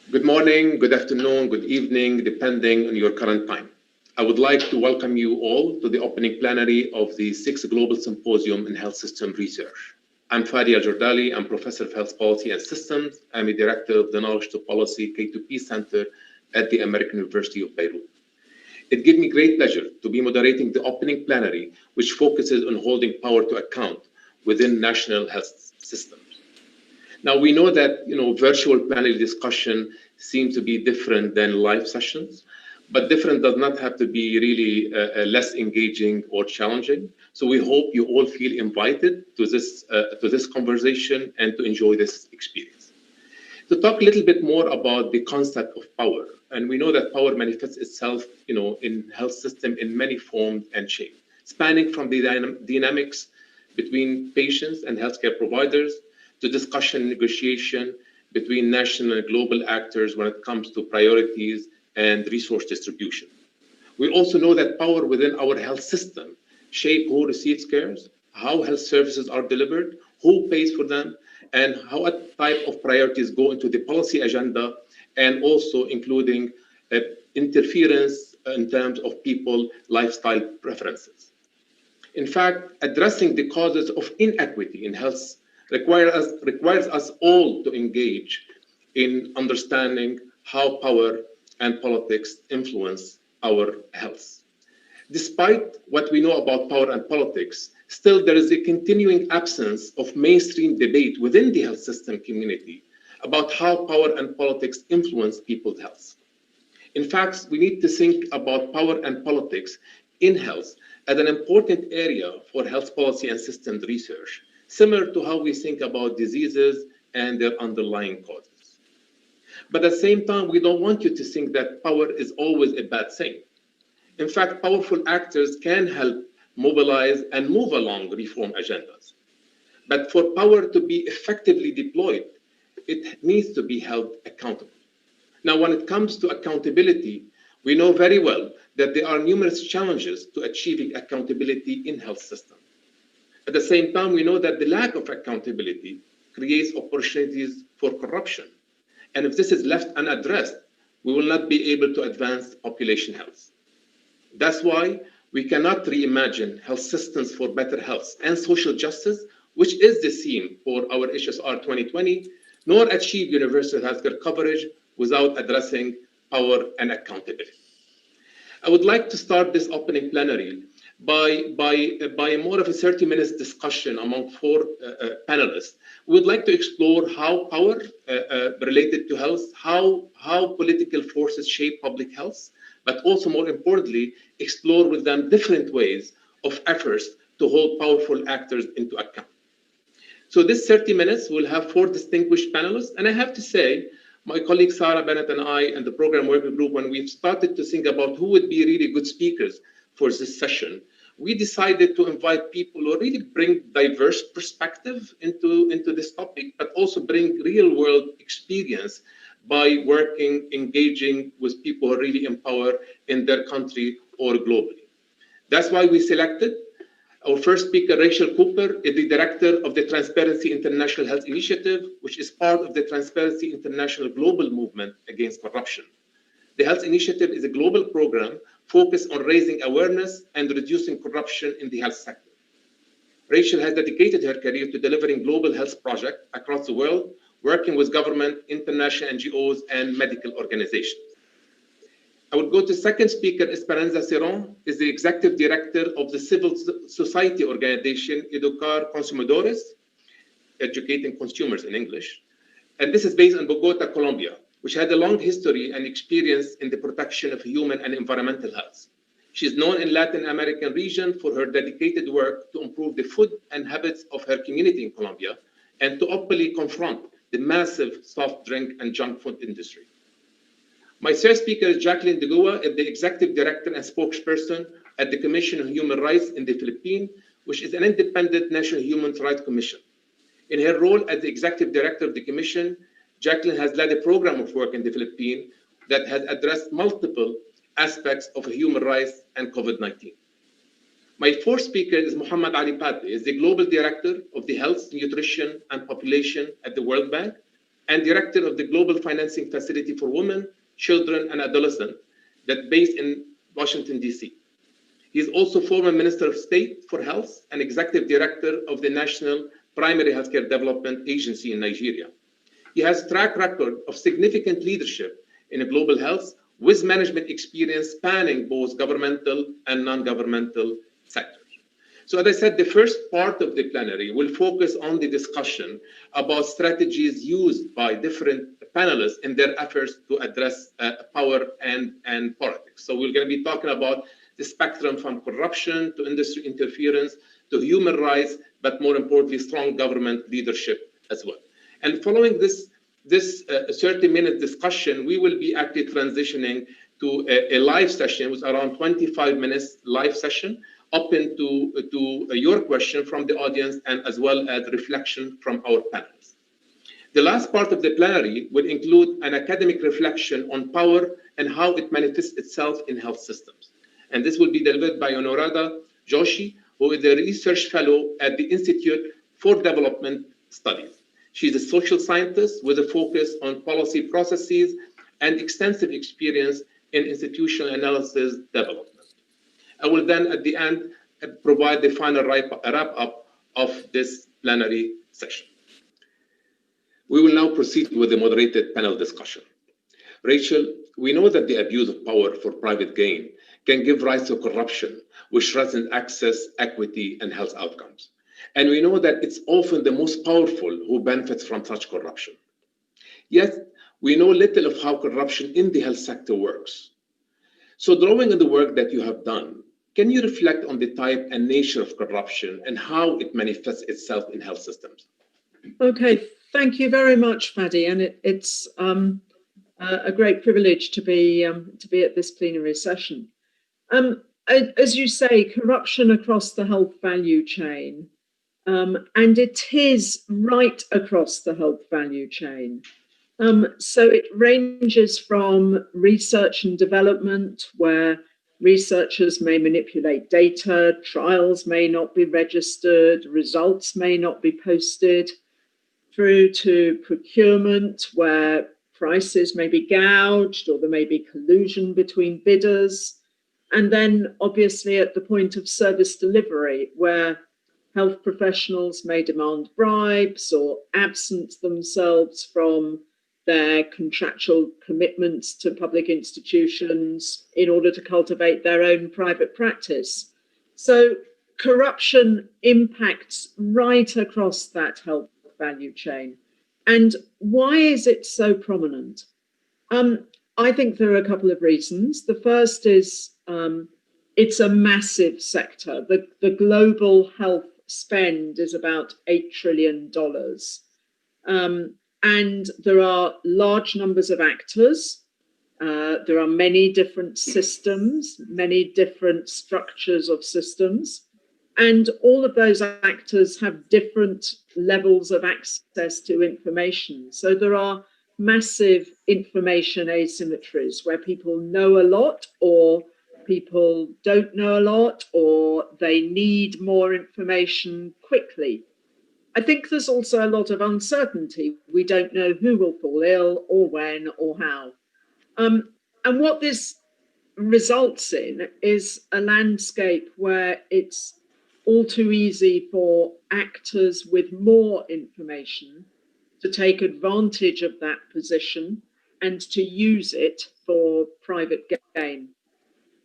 Good morning, good afternoon, good evening, depending on your current time. I would like to welcome you all to the opening plenary of the 6th Global Symposium in Health System Research. I'm Fadi Al-Jordali. I'm Professor of Health Policy and Systems. I'm a Director of the Knowledge to Policy K2P Center at the American University of Beirut. It gives me great pleasure to be moderating the opening plenary, which focuses on holding power to account within national health systems. Now, we know that virtual plenary discussion seem to be different than live sessions, but different does not have to be really less engaging or challenging. So we hope you all feel invited to this conversation and to enjoy this experience. To talk a little bit more about the concept of power, and we know that power manifests itself, in health system in many forms and shapes, spanning from the dynamics between patients and healthcare providers to discussion and negotiation between national and global actors when it comes to priorities and resource distribution. We also know that power within our health system shape who receives cares, how health services are delivered, who pays for them, and how what type of priorities go into the policy agenda, and also including interference in terms of people lifestyle preferences. In fact, addressing the causes of inequity in health requires us all to engage in understanding how power and politics influence our health. Despite what we know about power and politics, still there is a continuing absence of mainstream debate within the health system community about how power and politics influence people's health. In fact, we need to think about power and politics in health as an important area for health policy and systems research, similar to how we think about diseases and their underlying causes. But at the same time, we don't want you to think that power is always a bad thing. In fact, powerful actors can help mobilize and move along reform agendas. But for power to be effectively deployed, it needs to be held accountable. Now, when it comes to accountability, we know very well that there are numerous challenges to achieving accountability in health systems. At the same time, we know that the lack of accountability creates opportunities for corruption. And if this is left unaddressed, we will not be able to advance population health. That's why we cannot reimagine health systems for better health and social justice, which is the theme for our HSR 2020, nor achieve universal healthcare coverage without addressing power and accountability. I would like to start this opening plenary by more of a 30 minutes discussion among four panelists. We would like to explore how power related to health, how political forces shape public health, but also more importantly, explore with them different ways of efforts to hold powerful actors into account. So this 30 minutes will have four distinguished panelists, and I have to say, my colleague Sarah Bennett and I and the program working group, when we've started to think about who would be really good speakers for this session, we decided to invite people who really bring diverse perspective into this topic, but also bring real world experience by working, engaging with people who are really in power in their country or globally. That's why we selected our first speaker, Rachel Cooper, is the director of the Transparency International Health Initiative, which is part of the Transparency International global movement against corruption. The Health Initiative is a global program focused on raising awareness and reducing corruption in the health sector. Rachel has dedicated her career to delivering global health projects across the world, working with government, international NGOs, and medical organizations. I would go to second speaker, Esperanza Ceron, is the executive director of the civil society organization Educar Consumidores, educating consumers in English. And this is based in Bogota, Colombia, which had a long history and experience in the protection of human and environmental health. She is known in Latin American region for her dedicated work to improve the food and habits of her community in Colombia and to openly confront the massive soft drink and junk food industry. My third speaker is Jacqueline De Gua, the executive director and spokesperson at the Commission on Human Rights in the Philippines, which is an independent national human rights commission. In her role as the executive director of the commission, Jacqueline has led a program of work in the Philippines that has addressed multiple aspects of human rights and COVID-19. My fourth speaker is Muhammad Ali Pate, is the global director of the Health, Nutrition, and Population at the World Bank and director of the Global Financing Facility for Women, Children, and Adolescents that's based in Washington, D.C. He is also former Minister of State for Health and Executive Director of the National Primary Healthcare Development Agency in Nigeria. He has a track record of significant leadership in global health with management experience spanning both governmental and non-governmental sectors. So as I said, the first part of the plenary will focus on the discussion about strategies used by different panelists in their efforts to address power and politics. So we're going to be talking about the spectrum from corruption to industry interference to human rights, but more importantly, strong government leadership as well. And following this 30-minute discussion, we will be actually transitioning to a live session with around 25 minutes live session, open to your question from the audience and as well as reflection from our panelists. The last part of the plenary will include an academic reflection on power and how it manifests itself in health systems. And this will be delivered by Anuradha Joshi, who is a research fellow at the Institute for Development Studies. She's a social scientist with a focus on policy processes and extensive experience in institutional analysis development. I will then, at the end, provide the final wrap-up of this plenary session. We will now proceed with the moderated panel discussion. Rachel, we know that the abuse of power for private gain can give rise to corruption, which threatens access, equity, and health outcomes. And we know that it's often the most powerful who benefits from such corruption. Yet, we know little of how corruption in the health sector works. So drawing on the work that you have done, can you reflect on the type and nature of corruption and how it manifests itself in health systems? Okay, thank you very much, Fadi. And it's a great privilege to be at this plenary session. As you say, corruption across the health value chain, and it is right across the health value chain. So it ranges from research and development, where researchers may manipulate data, trials may not be registered, results may not be posted, through to procurement, where prices may be gouged or there may be collusion between bidders. And then obviously at the point of service delivery, where health professionals may demand bribes or absent themselves from their contractual commitments to public institutions in order to cultivate their own private practice. So corruption impacts right across that health value chain. And why is it so prominent? I think there are a couple of reasons. The first is it's a massive sector. The global health spend is about $8 trillion. And there are large numbers of actors. There are many different systems, many different structures of systems. And all of those actors have different levels of access to information. So there are massive information asymmetries where people know a lot or people don't know a lot or they need more information quickly. I think there's also a lot of uncertainty. We don't know who will fall ill or when or how. And what this results in is a landscape where it's all too easy for actors with more information to take advantage of that position and to use it for private gain.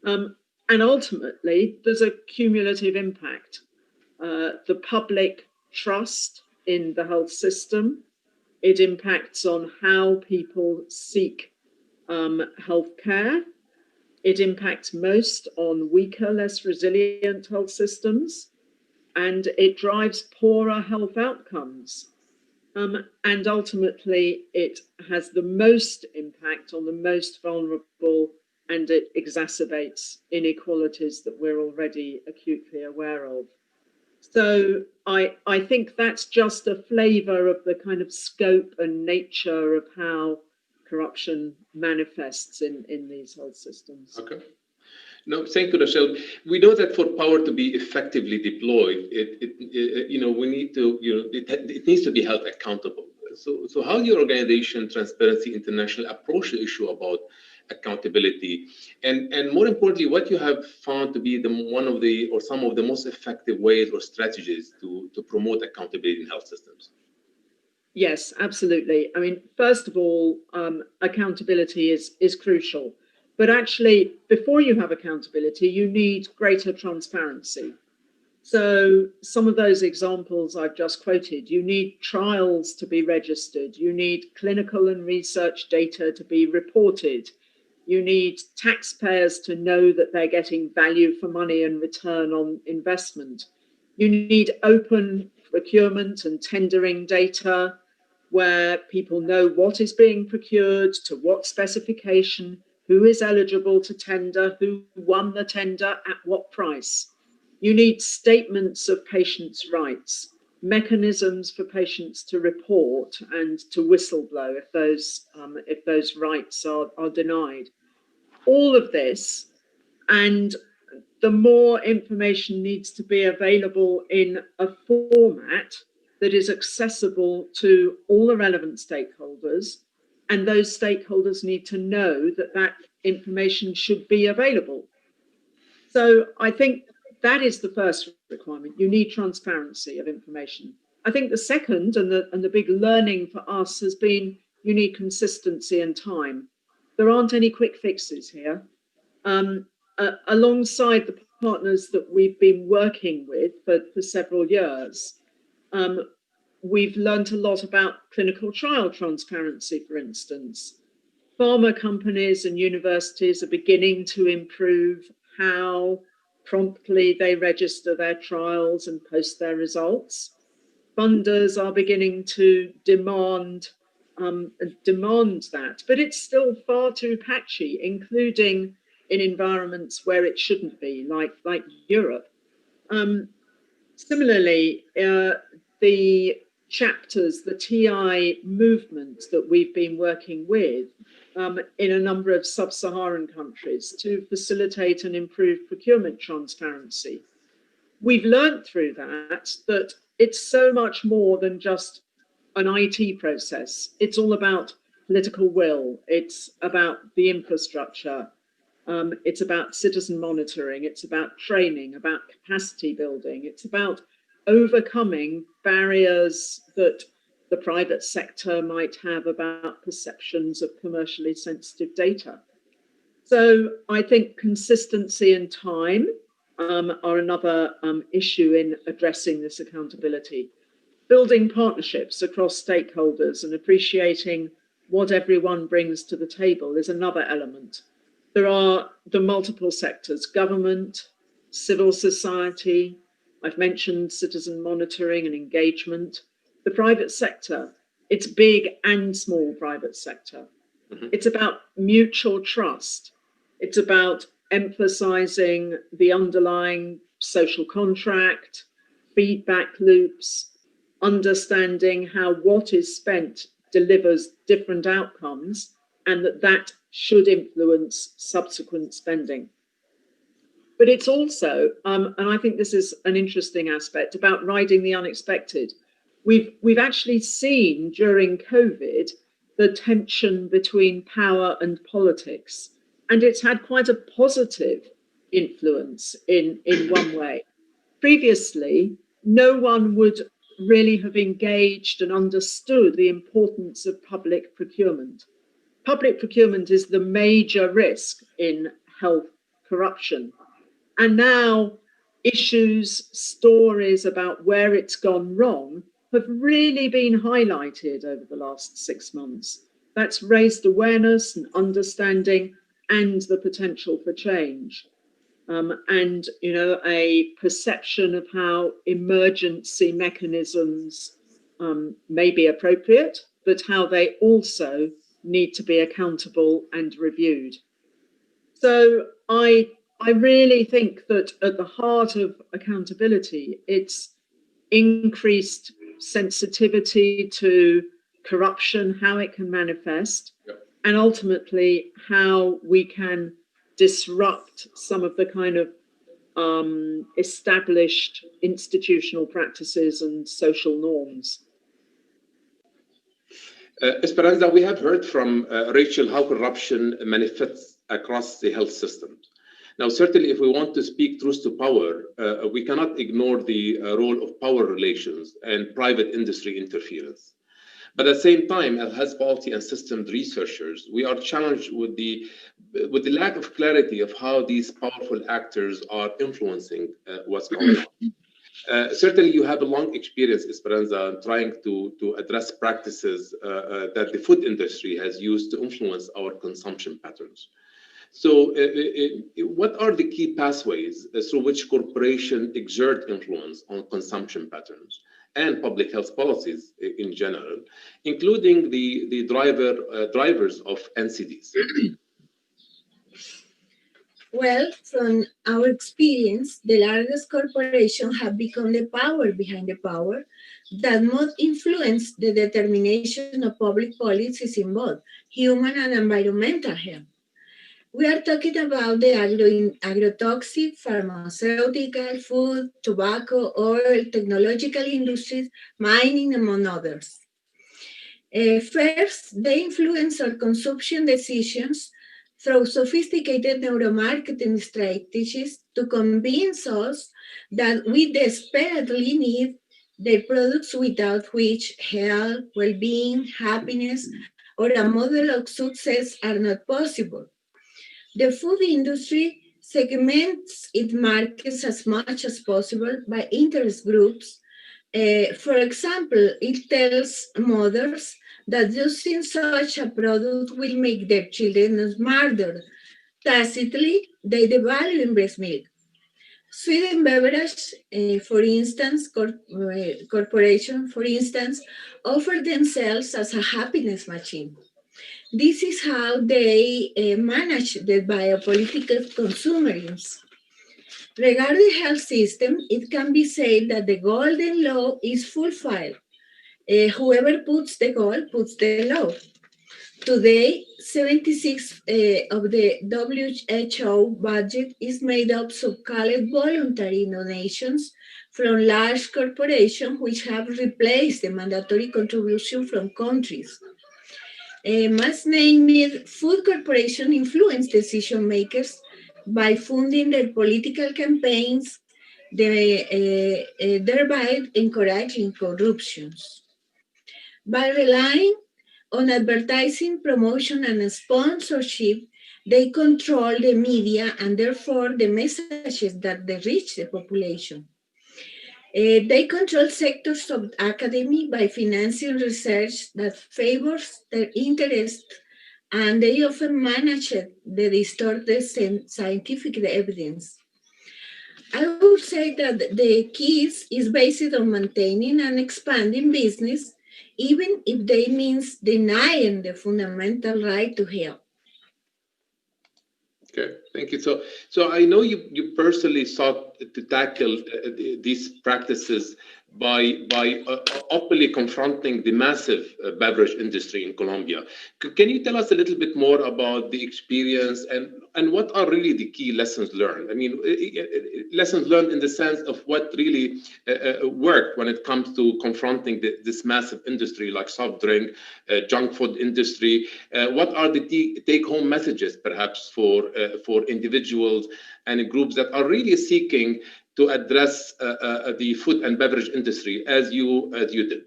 And ultimately, there's a cumulative impact. The public trust in the health system, it impacts on how people seek healthcare. It impacts most on weaker, less resilient health systems, and it drives poorer health outcomes. And ultimately, it has the most impact on the most vulnerable, and it exacerbates inequalities that we're already acutely aware of. So I think that's just a flavor of the kind of scope and nature of how corruption manifests in these health systems. Okay. No, thank you, Rachel. We know that for power to be effectively deployed, we need to, it needs to be held accountable. So how your organization, Transparency International, approach the issue about accountability, and more importantly, what you have found to be some of the most effective ways or strategies to promote accountability in health systems? Yes, absolutely. I mean, first of all, accountability is crucial. But actually, before you have accountability, you need greater transparency. So some of those examples I've just quoted, you need trials to be registered, you need clinical and research data to be reported, you need taxpayers to know that they're getting value for money and return on investment. You need open procurement and tendering data where people know what is being procured, to what specification, who is eligible to tender, who won the tender, at what price. You need statements of patients' rights, mechanisms for patients to report and to whistleblow if those rights are denied. All of this, and the more information needs to be available in a format that is accessible to all the relevant stakeholders, and those stakeholders need to know that that information should be available. So I think that is the first requirement. You need transparency of information. I think the second and the big learning for us has been you need consistency and time. There aren't any quick fixes here. Alongside the partners that we've been working with for several years, we've learned a lot about clinical trial transparency, for instance. Pharma companies and universities are beginning to improve how promptly they register their trials and post their results. Funders are beginning to demand that, but it's still far too patchy, including in environments where it shouldn't be, like Europe. Similarly, the chapters, the TI movement that we've been working with in a number of sub-Saharan countries to facilitate and improve procurement transparency. We've learned through that it's so much more than just an IT process. It's all about political will. It's about the infrastructure. It's about citizen monitoring. It's about training, about capacity building. It's about overcoming barriers that the private sector might have about perceptions of commercially sensitive data. So I think consistency and time are another issue in addressing this accountability. Building partnerships across stakeholders and appreciating what everyone brings to the table is another element. There are the multiple sectors: government, civil society. I've mentioned citizen monitoring and engagement. The private sector, it's big and small private sector. Mm-hmm. It's about mutual trust. It's about emphasizing the underlying social contract, feedback loops, understanding how what is spent delivers different outcomes, and that should influence subsequent spending. But it's also, and I think this is an interesting aspect, about riding the unexpected. We've actually seen during COVID the tension between power and politics, and it's had quite a positive influence in one way. Previously, no one would really have engaged and understood the importance of public procurement. Public procurement is the major risk in health corruption. And now issues, stories about where it's gone wrong have really been highlighted over the last 6 months. That's raised awareness and understanding and the potential for change. And, a perception of how emergency mechanisms may be appropriate, but how they also need to be accountable and reviewed. So I really think that at the heart of accountability, it's increased sensitivity to corruption, how it can manifest, and ultimately how we can disrupt some of the kind of established institutional practices and social norms. Esperanza, we have heard from Rachel how corruption manifests across the health system. Now, certainly, if we want to speak truth to power, we cannot ignore the role of power relations and private industry interference. But at the same time, as health policy and systems researchers, we are challenged with the lack of clarity of how these powerful actors are influencing what's going on. Certainly, you have a long experience, Esperanza, in trying to address practices that the food industry has used to influence our consumption patterns. So, what are the key pathways through which corporations exert influence on consumption patterns and public health policies in general, including the drivers of NCDs? Well, from our experience, the largest corporations have become the power behind the power that most influence the determination of public policies in both human and environmental health. We are talking about the agrotoxic, pharmaceutical, food, tobacco, oil, technological industries, mining, among others. First, they influence our consumption decisions through sophisticated neuromarketing strategies to convince us that we desperately need the products without which health, well-being, happiness, or a model of success are not possible. The food industry segments its markets as much as possible by interest groups. For example, it tells mothers that using such a product will make their children smarter. Tacitly, they devalue breast milk. Sweden Beverage, for instance, corporation, for instance, offer themselves as a happiness machine. This is how they manage the biopolitical consumerism. Regarding the health system, it can be said that the golden law is fulfilled. Whoever puts the goal puts the law. Today, 76 of the WHO budget is made up of called voluntary donations from large corporations which have replaced the mandatory contribution from countries. Mass named food corporations influence decision makers by funding their political campaigns, thereby encouraging corruptions. By relying on advertising, promotion, and sponsorship, they control the media and therefore the messages that they reach the population. They control sectors of academy by financing research that favors their interests, and they often manage the distorted scientific evidence. I would say that the keys is based on maintaining and expanding business, even if they means denying the fundamental right to health. Okay, thank you. So I know you personally sought to tackle these practices by openly confronting the massive beverage industry in Colombia. Can you tell us a little bit more about the experience and what are really the key lessons learned? I mean, lessons learned in the sense of what really worked when it comes to confronting this massive industry like soft drink, junk food industry. What are the take-home messages, perhaps, for individuals and groups that are really seeking to address the food and beverage industry as you did?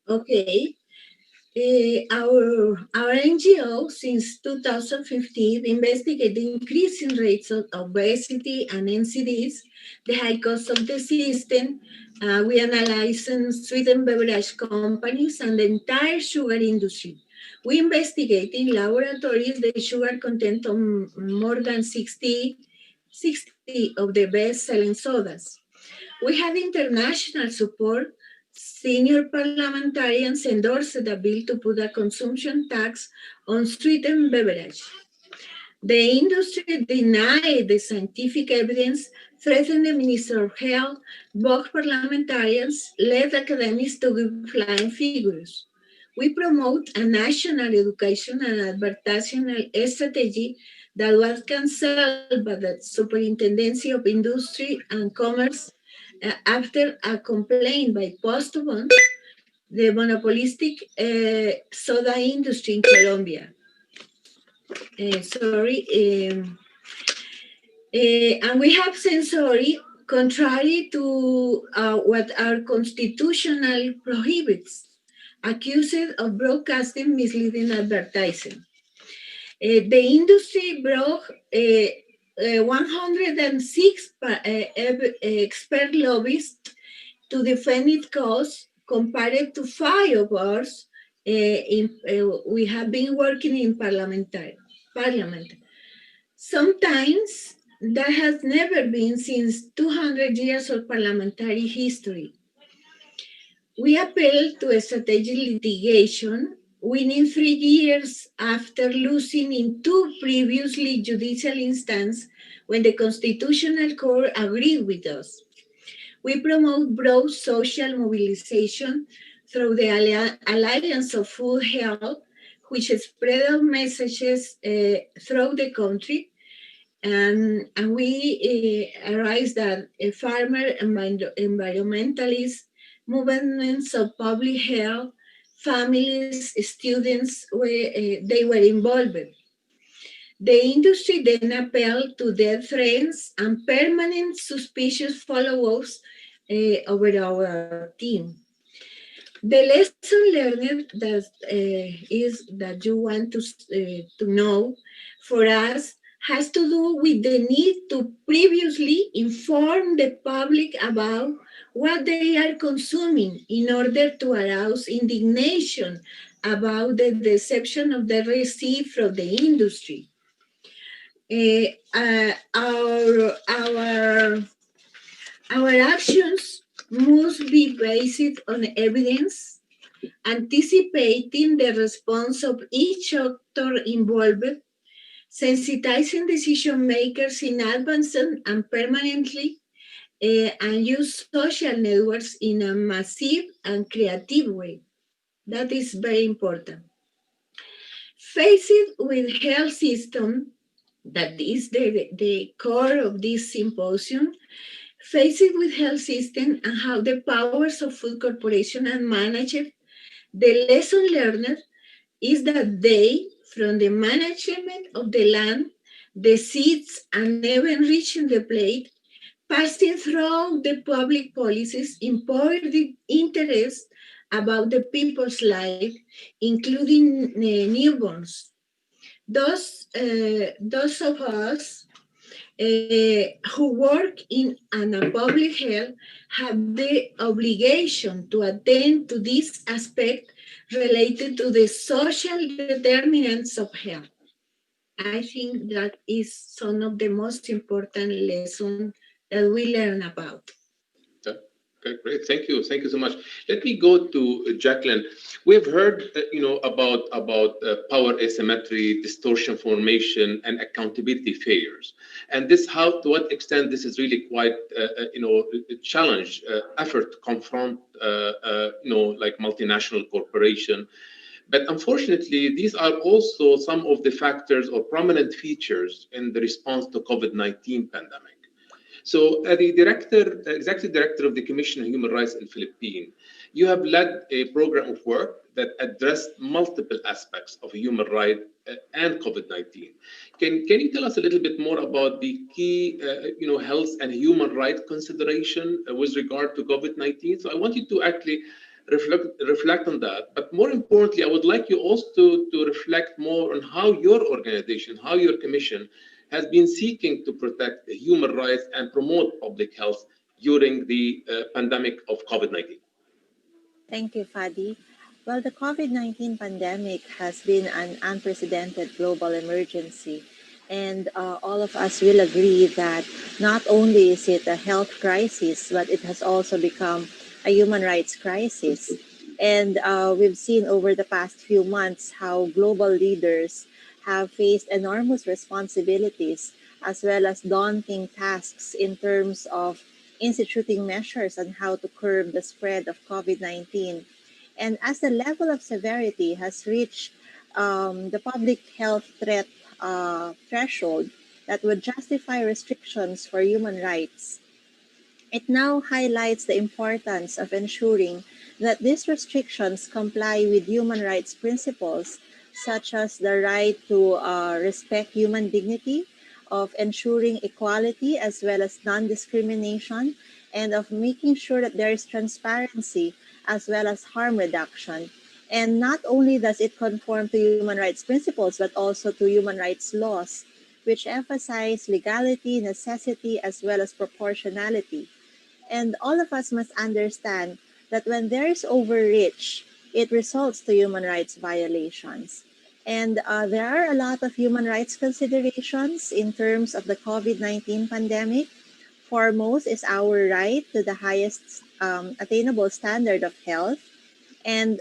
Okay. Our NGO since 2015 investigated increasing rates of obesity and NCDs, the high cost of the system. We analyzed Sweden beverage companies and the entire sugar industry. We investigate in laboratories the sugar content of more than 60 of the best-selling sodas. We had international support. Senior parliamentarians endorsed a bill to put a consumption tax on sweetened beverage. The industry denied the scientific evidence, threatened the Minister of Health. Both parliamentarians led academics to give flying figures. We promote a national education and advertising strategy that was cancelled by the Superintendency of Industry and Commerce after a complaint by Postobon the monopolistic soda industry in Colombia. And we have censored contrary to what our constitutional prohibits, accused of broadcasting misleading advertising. The industry brought 106 expert lobbyists to defend its cause, compared to 5 of us. We have been working in parliament. Sometimes that has never been since 200 years of parliamentary history. We appealed to a strategic litigation, winning 3 years after losing in 2 previously judicial instances when the Constitutional Court agreed with us. We promote broad social mobilization through the Alliance of Food Health, which spread our messages through the country. And we realize that farmer environmentalists, movements of public health, families, students, they were involved. The industry then appealed to death threats and permanent suspicious follow-ups over our team. The lesson learned that is that you want to know for us has to do with the need to previously inform the public about what they are consuming in order to arouse indignation about the deception of the receipt from the industry. Our actions must be based on evidence, anticipating the response of each actor involved, sensitizing decision makers in advance and permanently, and use social networks in a massive and creative way. That is very important. Faced with health system, that is the core of this symposium, faced with health system and how the powers of food corporation are managed, the lesson learned is that they, from the management of the land, the seeds, and even reaching the plate, passing through the public policies, important interest about the people's life, including newborns. Those of us who work in public health have the obligation to attend to this aspect related to the social determinants of health. I think that is some of the most important lessons that we learn about. Okay, great. Thank you. Thank you so much. Let me go to Jacqueline. We've heard, about power asymmetry, distortion formation, and accountability failures. And this, to what extent this is really quite, a challenge, effort to confront, like multinational corporation. But unfortunately, these are also some of the factors or prominent features in the response to COVID-19 pandemic. So, the executive director of the Commission on Human Rights in Philippines, you have led a program of work that addressed multiple aspects of human rights and COVID-19. Can you tell us a little bit more about the key, health and human rights consideration with regard to COVID-19? So, I want you to actually reflect on that. But more importantly, I would like you also to reflect more on how your organization, how your commission has been seeking to protect human rights and promote public health during the pandemic of COVID-19. Thank you, Fadi. Well, the COVID-19 pandemic has been an unprecedented global emergency, and all of us will agree that not only is it a health crisis, but it has also become a human rights crisis. And we've seen over the past few months how global leaders have faced enormous responsibilities as well as daunting tasks in terms of instituting measures on how to curb the spread of COVID-19. And as the level of severity has reached the public health threat threshold that would justify restrictions for human rights, it now highlights the importance of ensuring that these restrictions comply with human rights principles, such as the right to respect human dignity, of ensuring equality as well as non-discrimination, and of making sure that there is transparency as well as harm reduction. And not only does it conform to human rights principles, but also to human rights laws, which emphasize legality, necessity, as well as proportionality. And all of us must understand that when there is overreach, it results to human rights violations. And there are a lot of human rights considerations in terms of the COVID-19 pandemic. Foremost is our right to the highest attainable standard of health. And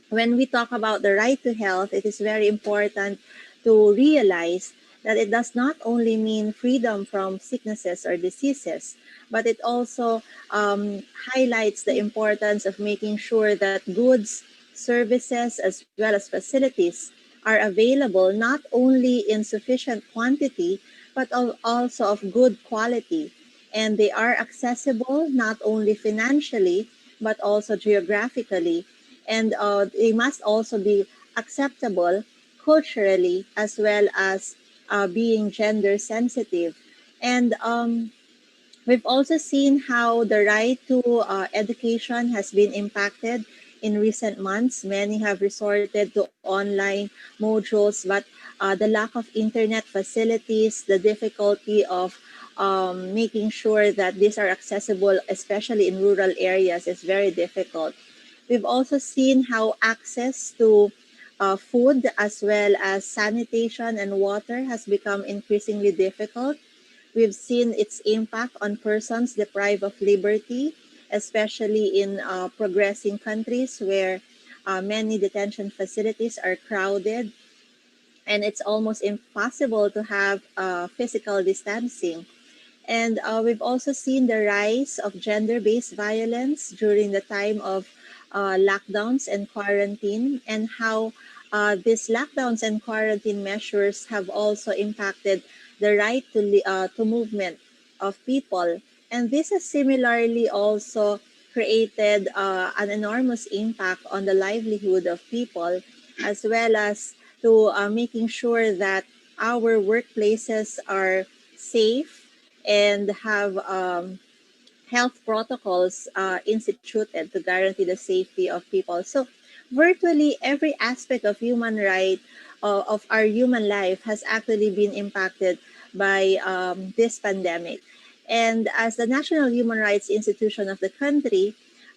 when we talk about the right to health, it is very important to realize that it does not only mean freedom from sicknesses or diseases, but it also highlights the importance of making sure that goods, services, as well as facilities are available not only in sufficient quantity, but also of good quality. And they are accessible not only financially, but also geographically, and they must also be acceptable culturally as well as being gender sensitive. And we've also seen how the right to education has been impacted in recent months. Many have resorted to online modules, but the lack of internet facilities, the difficulty of making sure that these are accessible, especially in rural areas, is very difficult. We've also seen how access to food as well as sanitation and water has become increasingly difficult. We've seen its impact on persons deprived of liberty, especially in progressing countries where many detention facilities are crowded and it's almost impossible to have physical distancing. And we've also seen the rise of gender based violence during the time of lockdowns and quarantine, and how these lockdowns and quarantine measures have also impacted the right to movement of people. And this has similarly also created an enormous impact on the livelihood of people, as well as to making sure that our workplaces are safe and have health protocols instituted to guarantee the safety of people. So, virtually every aspect of human right of our human life has actually been impacted by this pandemic. And as the National Human Rights Institution of the country,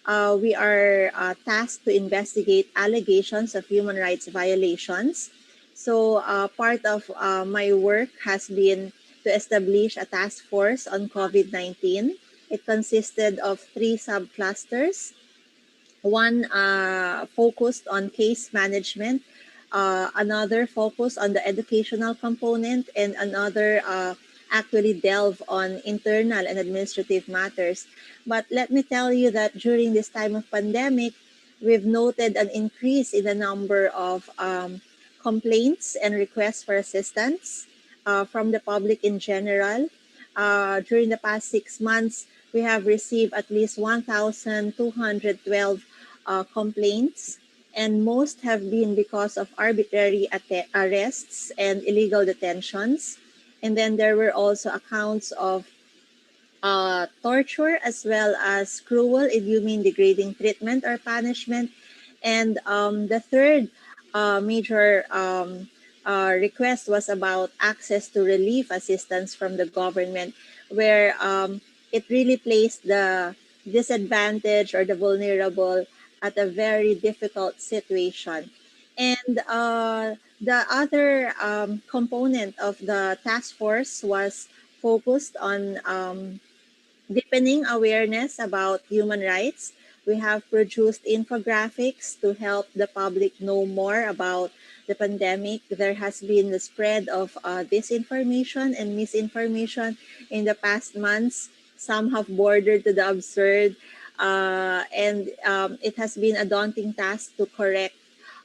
we are tasked to investigate allegations of human rights violations. So, part of my work has been to establish a task force on COVID-19. It consisted of three subclusters. One focused on case management, another focused on the educational component, and another actually delve on internal and administrative matters. But let me tell you that during this time of pandemic, we've noted an increase in the number of complaints and requests for assistance from the public in general. During the past 6 months, we have received at least 1,212 complaints, and most have been because of arbitrary arrests and illegal detentions. And then there were also accounts of torture as well as cruel, inhumane, degrading treatment or punishment. And the third major request was about access to relief assistance from the government, where it really placed the disadvantaged or the vulnerable at a very difficult situation. And the other component of the task force was focused on deepening awareness about human rights. We have produced infographics to help the public know more about the pandemic. There has been the spread of disinformation and misinformation in the past months. Some have bordered to the absurd, and it has been a daunting task to correct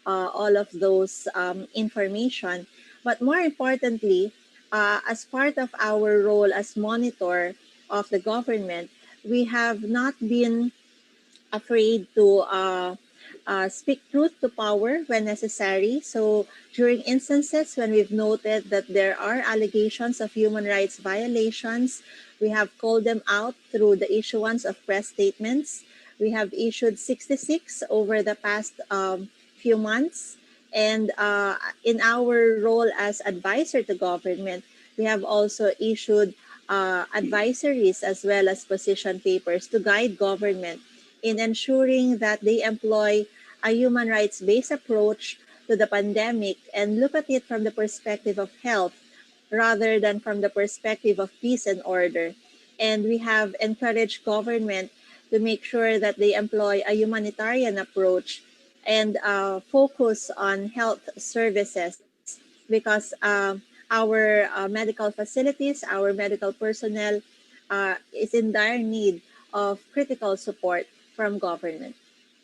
all of those information. But more importantly, as part of our role as monitor of the government, we have not been afraid to speak truth to power when necessary. So during instances when we've noted that there are allegations of human rights violations, we have called them out through the issuance of press statements. We have issued 66 over the past few months. And in our role as advisor to government, we have also issued advisories as well as position papers to guide government in ensuring that they employ a human rights based approach to the pandemic and look at it from the perspective of health rather than from the perspective of peace and order. And we have encouraged government to make sure that they employ a humanitarian approach and focus on health services because our medical facilities, our medical personnel is in dire need of critical support from government.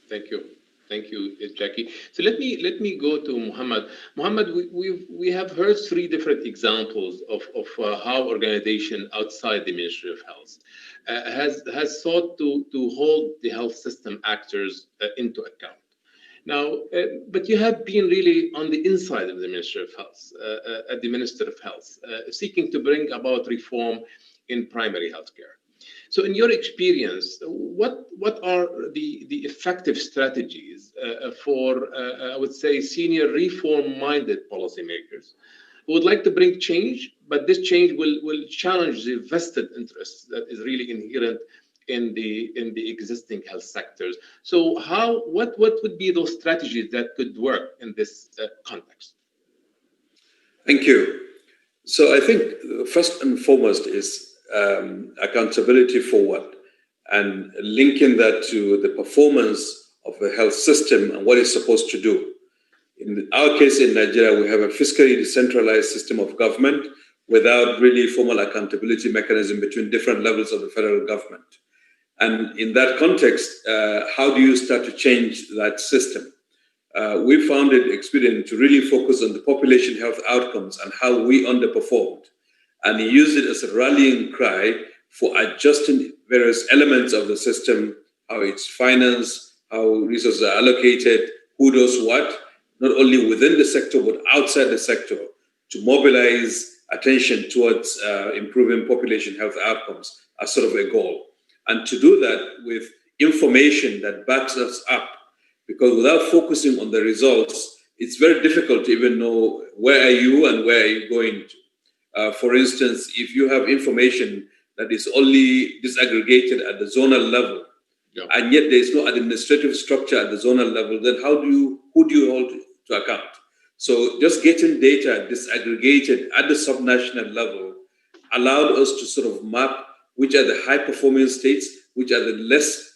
Thank you. Thank you, Jackie. So let me go to Muhammad. Muhammad, we have heard three different examples of how organization outside the Ministry of Health has sought to hold the health system actors into account. Now, but you have been really on the inside of the Ministry of Health, at the Minister of Health, seeking to bring about reform in primary healthcare. So, in your experience, what are the effective strategies for, I would say, senior reform-minded policymakers who would like to bring change, but this change will challenge the vested interests that is really inherent in the existing health sectors. So, what would be those strategies that could work in this context? Thank you. So, I think first and foremost is accountability for what, and linking that to the performance of the health system and what it's supposed to do. In our case in Nigeria, we have a fiscally decentralized system of government without really formal accountability mechanism between different levels of the federal government. And in that context, how do you start to change that system? We found it expedient to really focus on the population health outcomes and how we underperformed, and use it as a rallying cry for adjusting various elements of the system, how it's financed, how resources are allocated, who does what, not only within the sector, but outside the sector, to mobilize attention towards improving population health outcomes as sort of a goal. And to do that with information that backs us up, because without focusing on the results, it's very difficult to even know where are you and where are you going to. For instance, if you have information that is only disaggregated at the zonal level, and yet there is no administrative structure at the zonal level, then who do you hold to account? So just getting data disaggregated at the subnational level allowed us to sort of map which are the high-performing states, which are the less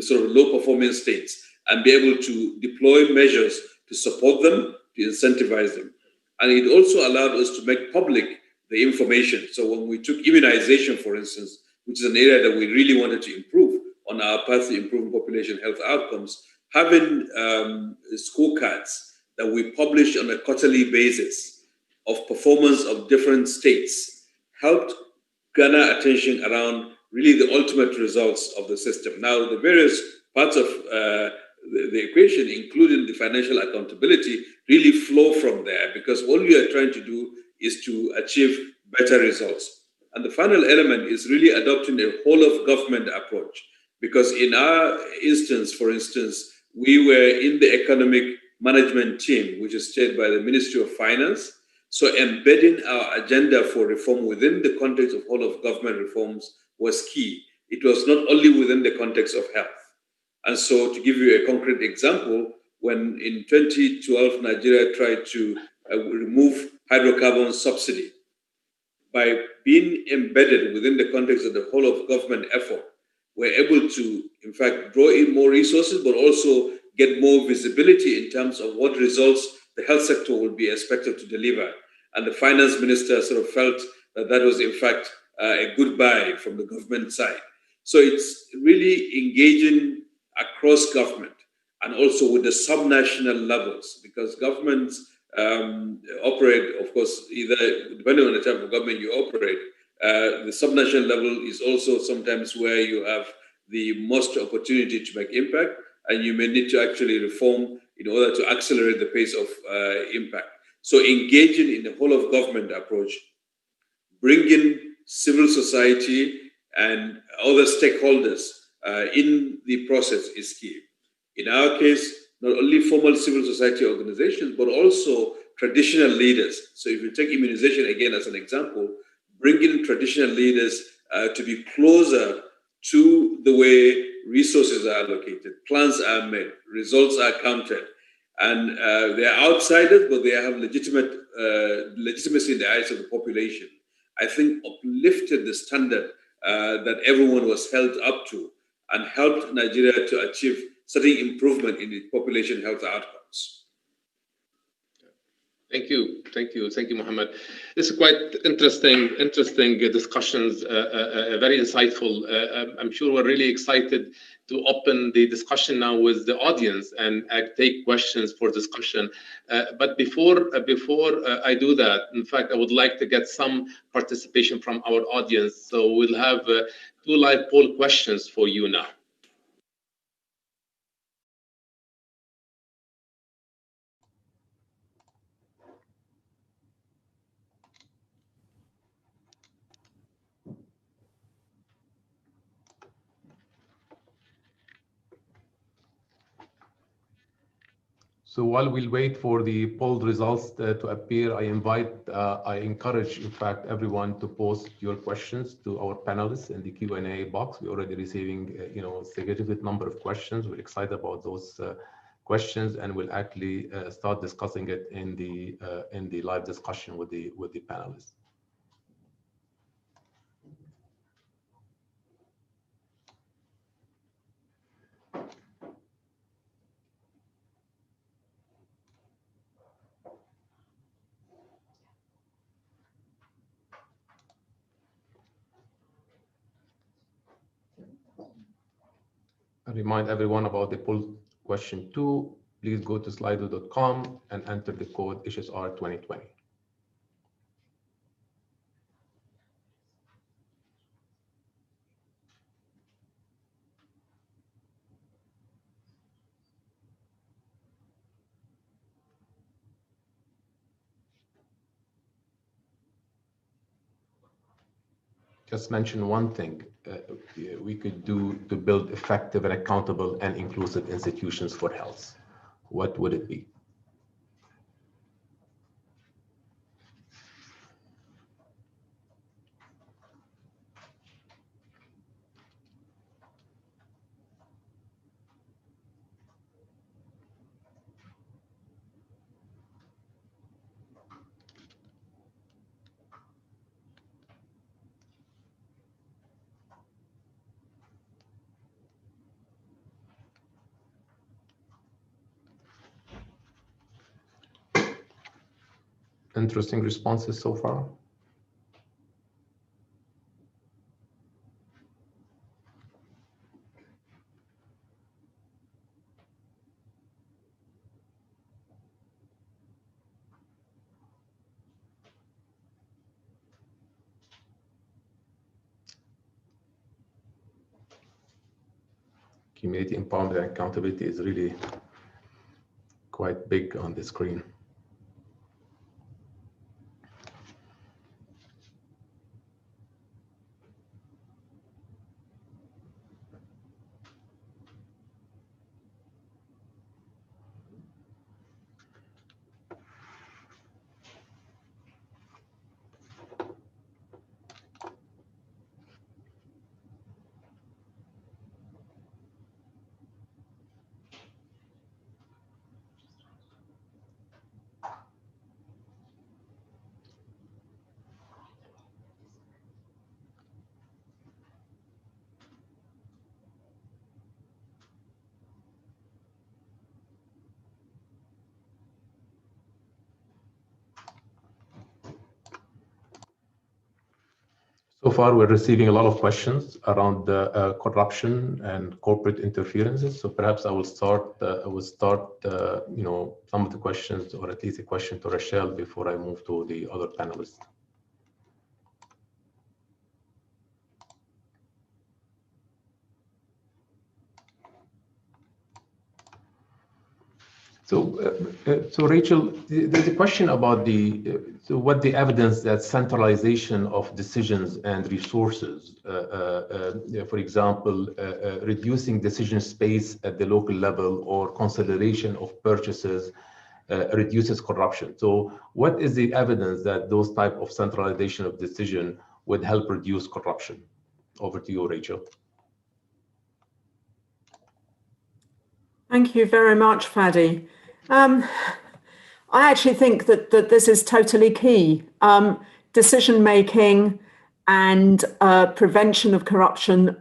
sort of low-performing states, and be able to deploy measures to support them, to incentivize them. And it also allowed us to make public the information. So when we took immunization, for instance, which is an area that we really wanted to improve on our path to improving population health outcomes, having scorecards that we publish on a quarterly basis of performance of different states helped garner attention around really the ultimate results of the system. Now, the various parts of the equation, including the financial accountability, really flow from there, because all we are trying to do is to achieve better results. And the final element is really adopting a whole of government approach, because in our instance, for instance, we were in the economic management team, which is chaired by the Ministry of Finance. So embedding our agenda for reform within the context of whole of government reforms was key. It was not only within the context of health. And so to give you a concrete example, when in 2012, Nigeria tried to remove hydrocarbon subsidy, by being embedded within the context of the whole of government effort, we're able to, in fact, draw in more resources, but also get more visibility in terms of what results the health sector will be expected to deliver. And the finance minister sort of felt that that was, in fact, a good buy from the government side. So it's really engaging across government and also with the subnational levels, because governments operate, of course, either depending on the type of government you operate. The subnational level is also sometimes where you have the most opportunity to make impact, and you may need to actually reform in order to accelerate the pace of impact. So engaging in the whole of government approach, bringing civil society and other stakeholders in the process is key. In our case, not only formal civil society organizations, but also traditional leaders. So if you take immunization again as an example, bringing traditional leaders to be closer to the way resources are allocated, plans are made, results are counted, and they are outsiders, but they have legitimacy in the eyes of the population. I think uplifted the standard that everyone was held up to and helped Nigeria to achieve certain improvement in its population health outcomes. Thank you, Mohammed. This is quite interesting discussions, very insightful. I'm sure we're really excited to open the discussion now with the audience and take questions for discussion. But before I do that, in fact, I would like to get some participation from our audience. So we'll have 2 live poll questions for you now. So while we'll wait for the poll results to appear, I encourage, in fact, everyone to post your questions to our panelists in the Q&A box. We're already receiving, a significant number of questions. We're excited about those questions, and we'll actually start discussing it in the live discussion with the panelists. I remind everyone about the poll question 2. Please go to slido.com and enter the code HSR 2020. Just mention one thing we could do to build effective and accountable and inclusive institutions for health. What would it be? Interesting responses so far. Community empowerment and accountability is really quite big on the screen. So far, we're receiving a lot of questions around corruption and corporate interferences. So perhaps I will start. Some of the questions, or at least a question to Rachel, before I move to the other panelists. So Rachel, there's a question about what the evidence that centralization of decisions and resources, for example, reducing decision space at the local level or consolidation of purchases reduces corruption. So what is the evidence that those type of centralization of decision would help reduce corruption? Over to you, Rachel. Thank you very much, Fadi. I actually think that this is totally key. Decision making and prevention of corruption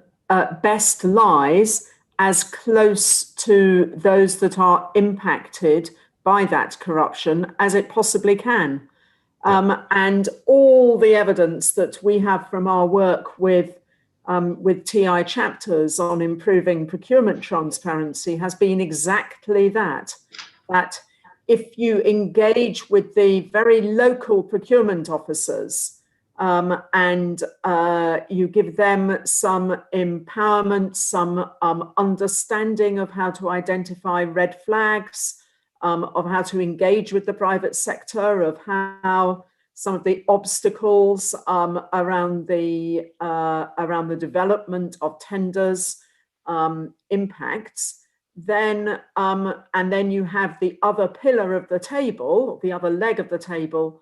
best lies as close to those that are impacted by that corruption as it possibly can. And all the evidence that we have from our work with TI chapters on improving procurement transparency has been exactly that if you engage with the very local procurement officers and you give them some empowerment, some understanding of how to identify red flags, of how to engage with the private sector, of how some of the obstacles around the development of tenders impacts, then and then you have the other pillar of the table, the other leg of the table,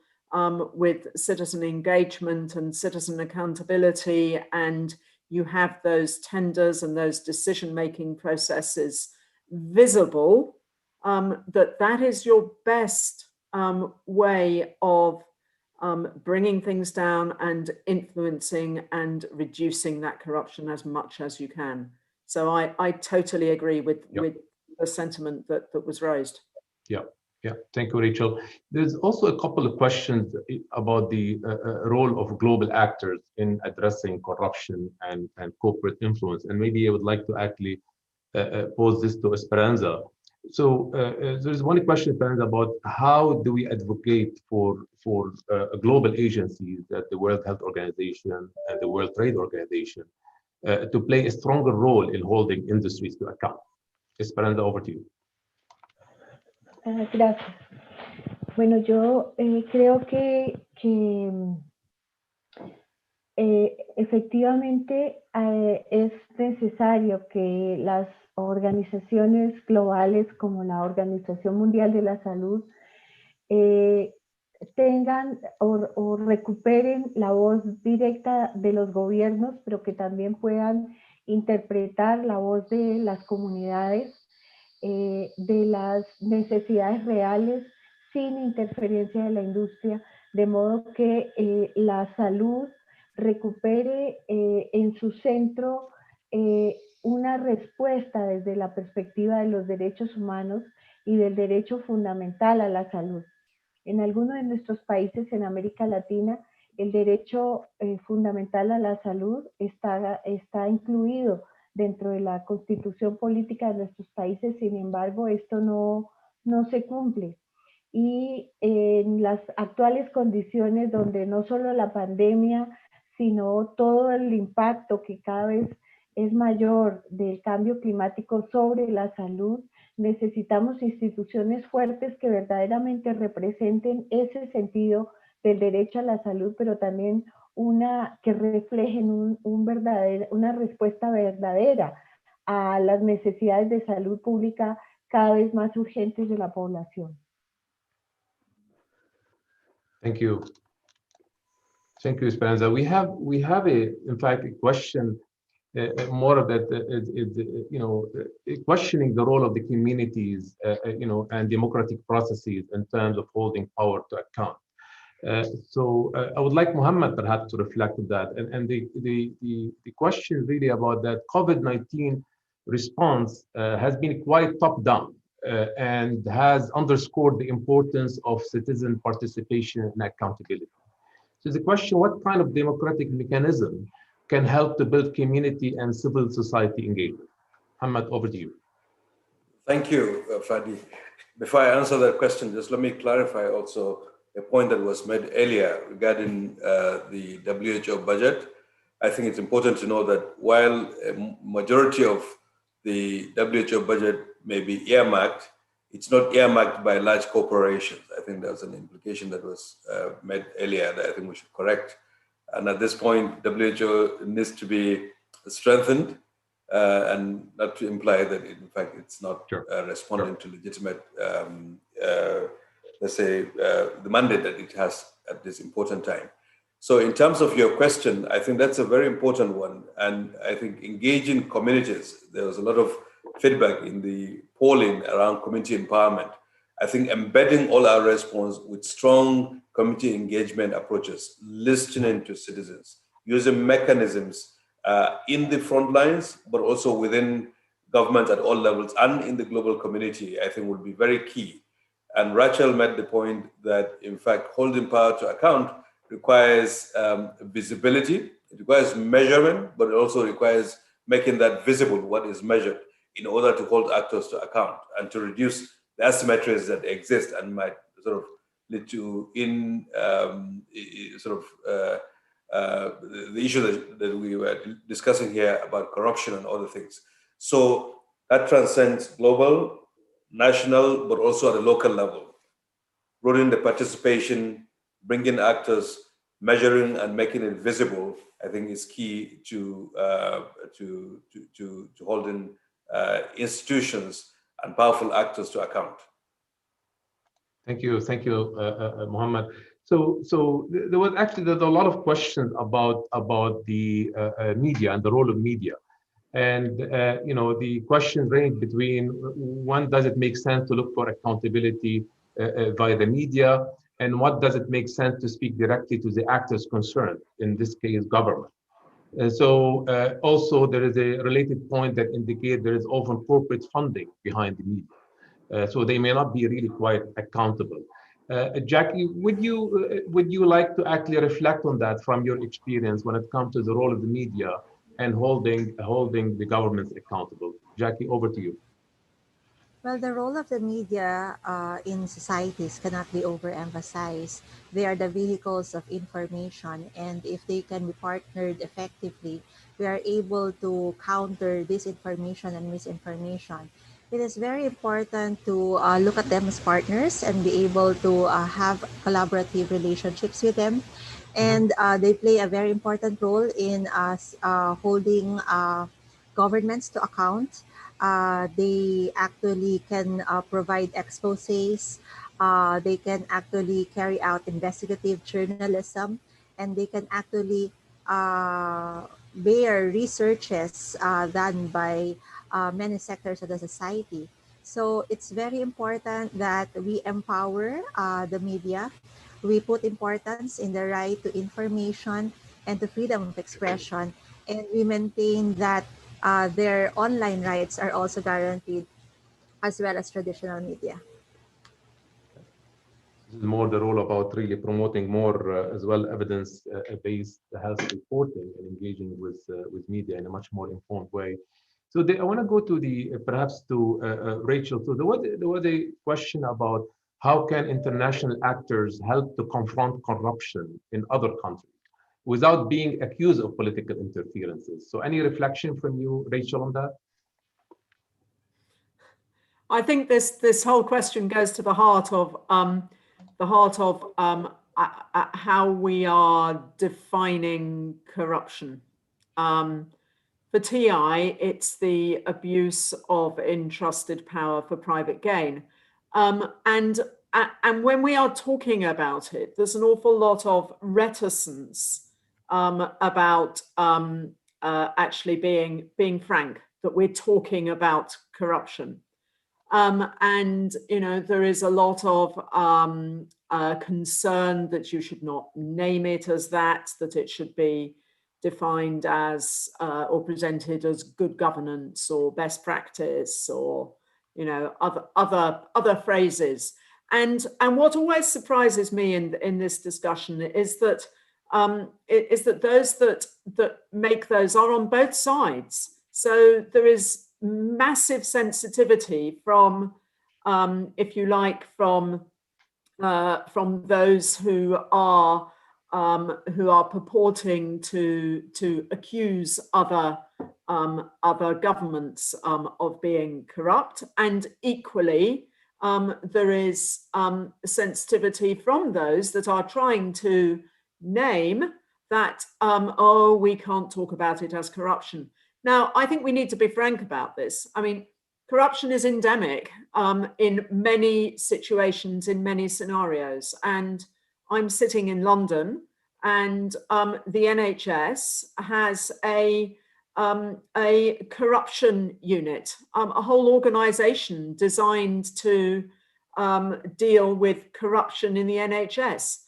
with citizen engagement and citizen accountability, and you have those tenders and those decision-making processes visible, that is your best way of bringing things down and influencing and reducing that corruption as much as you can. So I totally agree with the sentiment that was raised. Yeah. Thank you, Rachel. There's also a couple of questions about the role of global actors in addressing corruption and corporate influence. And maybe I would like to actually pose this to Esperanza. So there's one question, Esperanza, about how do we advocate for global agencies, that the World Health Organization and the World Trade Organization, to play a stronger role in holding industries to account. Esperanza, over to you. Gracias. Bueno, yo creo que efectivamente es necesario que las organizaciones globales como la Organización Mundial de la Salud tengan o recuperen la voz directa de los gobiernos, pero que también puedan interpretar la voz de las comunidades, de las necesidades reales, sin interferencia de la industria, de modo que la salud recupere en su centro una respuesta desde la perspectiva de los derechos humanos y del derecho fundamental a la salud. En algunos de nuestros países en América Latina, el derecho fundamental a la salud está incluido dentro de la constitución política de nuestros países, sin embargo, esto no se cumple. Y en las actuales condiciones donde no solo la pandemia, sino todo el impacto que cada vez es mayor del cambio climático sobre la salud, necesitamos instituciones fuertes que verdaderamente representen ese sentido del derecho a la salud, pero también que reflejen una respuesta verdadera a las necesidades de salud pública cada vez más urgentes de la población. Thank you. Thank you, Esperanza. We have in fact, a question, more of that, questioning the role of the communities, and democratic processes in terms of holding power to account. So I would like Muhammad perhaps to reflect on that. And the question really about that COVID-19 response has been quite top-down and has underscored the importance of citizen participation and accountability. So the question, what kind of democratic mechanism can help to build community and civil society engagement? Muhammad, over to you. Thank you, Fadi. Before I answer that question, just let me clarify also a point that was made earlier regarding the WHO budget. I think it's important to know that while a majority of the WHO budget may be earmarked, it's not earmarked by large corporations. I think there was an implication that was made earlier that I think we should correct. And at this point, WHO needs to be strengthened and not to imply that, in fact, it's not responding to legitimate, let's say, the mandate that it has at this important time. So in terms of your question, I think that's a very important one. And I think engaging communities, there was a lot of feedback in the polling around community empowerment. I think embedding all our response with strong community engagement approaches, listening to citizens, using mechanisms in the front lines, but also within government at all levels and in the global community, I think will be very key. And Rachel made the point that, in fact, holding power to account requires visibility, it requires measurement, but it also requires making that visible, what is measured, in order to hold actors to account and to reduce the asymmetries that exist and might sort of lead to the issue that we were discussing here about corruption and other things. So that transcends global, national, but also at a local level. Broadening the participation, bringing actors, measuring and making it visible, I think is key to holding institutions and powerful actors to account. Thank you, Mohammed. So there's a lot of questions about the media and the role of media, and the questions range between when does it make sense to look for accountability via the media, and what does it make sense to speak directly to the actors concerned, in this case, government. Also there is a related point that indicates there is often corporate funding behind the media. So they may not be really quite accountable. Jackie, would you like to actually reflect on that from your experience when it comes to the role of the media and holding the governments accountable? Jackie, over to you. Well, the role of the media in societies cannot be overemphasized. They are the vehicles of information, and if they can be partnered effectively, we are able to counter disinformation and misinformation. It is very important to look at them as partners and be able to have collaborative relationships with them. And they play a very important role in us holding governments to account. They actually can provide exposés. They can actually carry out investigative journalism, and they can actually bear researches done by many sectors of the society. So it's very important that we empower the media. We put importance in the right to information and to freedom of expression, and we maintain that their online rights are also guaranteed, as well as traditional media. This is more the role about really promoting more as well evidence-based health reporting and engaging with media in a much more informed way. So I want to go to perhaps to Rachel. So there was a question about how can international actors help to confront corruption in other countries without being accused of political interferences. So any reflection from you, Rachel, on that? I think this whole question goes to the heart of how we are defining corruption. For TI, it's the abuse of entrusted power for private gain. And when we are talking about it, there's an awful lot of reticence about actually being frank, that we're talking about corruption. And there is a lot of concern that you should not name it as that it should be defined as or presented as good governance or best practice or other phrases. And what always surprises me in this discussion is that those that make those are on both sides. So there is massive sensitivity from, if you like, from those who are purporting to accuse other governments of being corrupt, and equally there is sensitivity from those that are trying to name that, oh, we can't talk about it as corruption. Now, I think we need to be frank about this. I mean, corruption is endemic in many situations, in many scenarios. And I'm sitting in London, and the NHS has a corruption unit, a whole organization designed to deal with corruption in the NHS.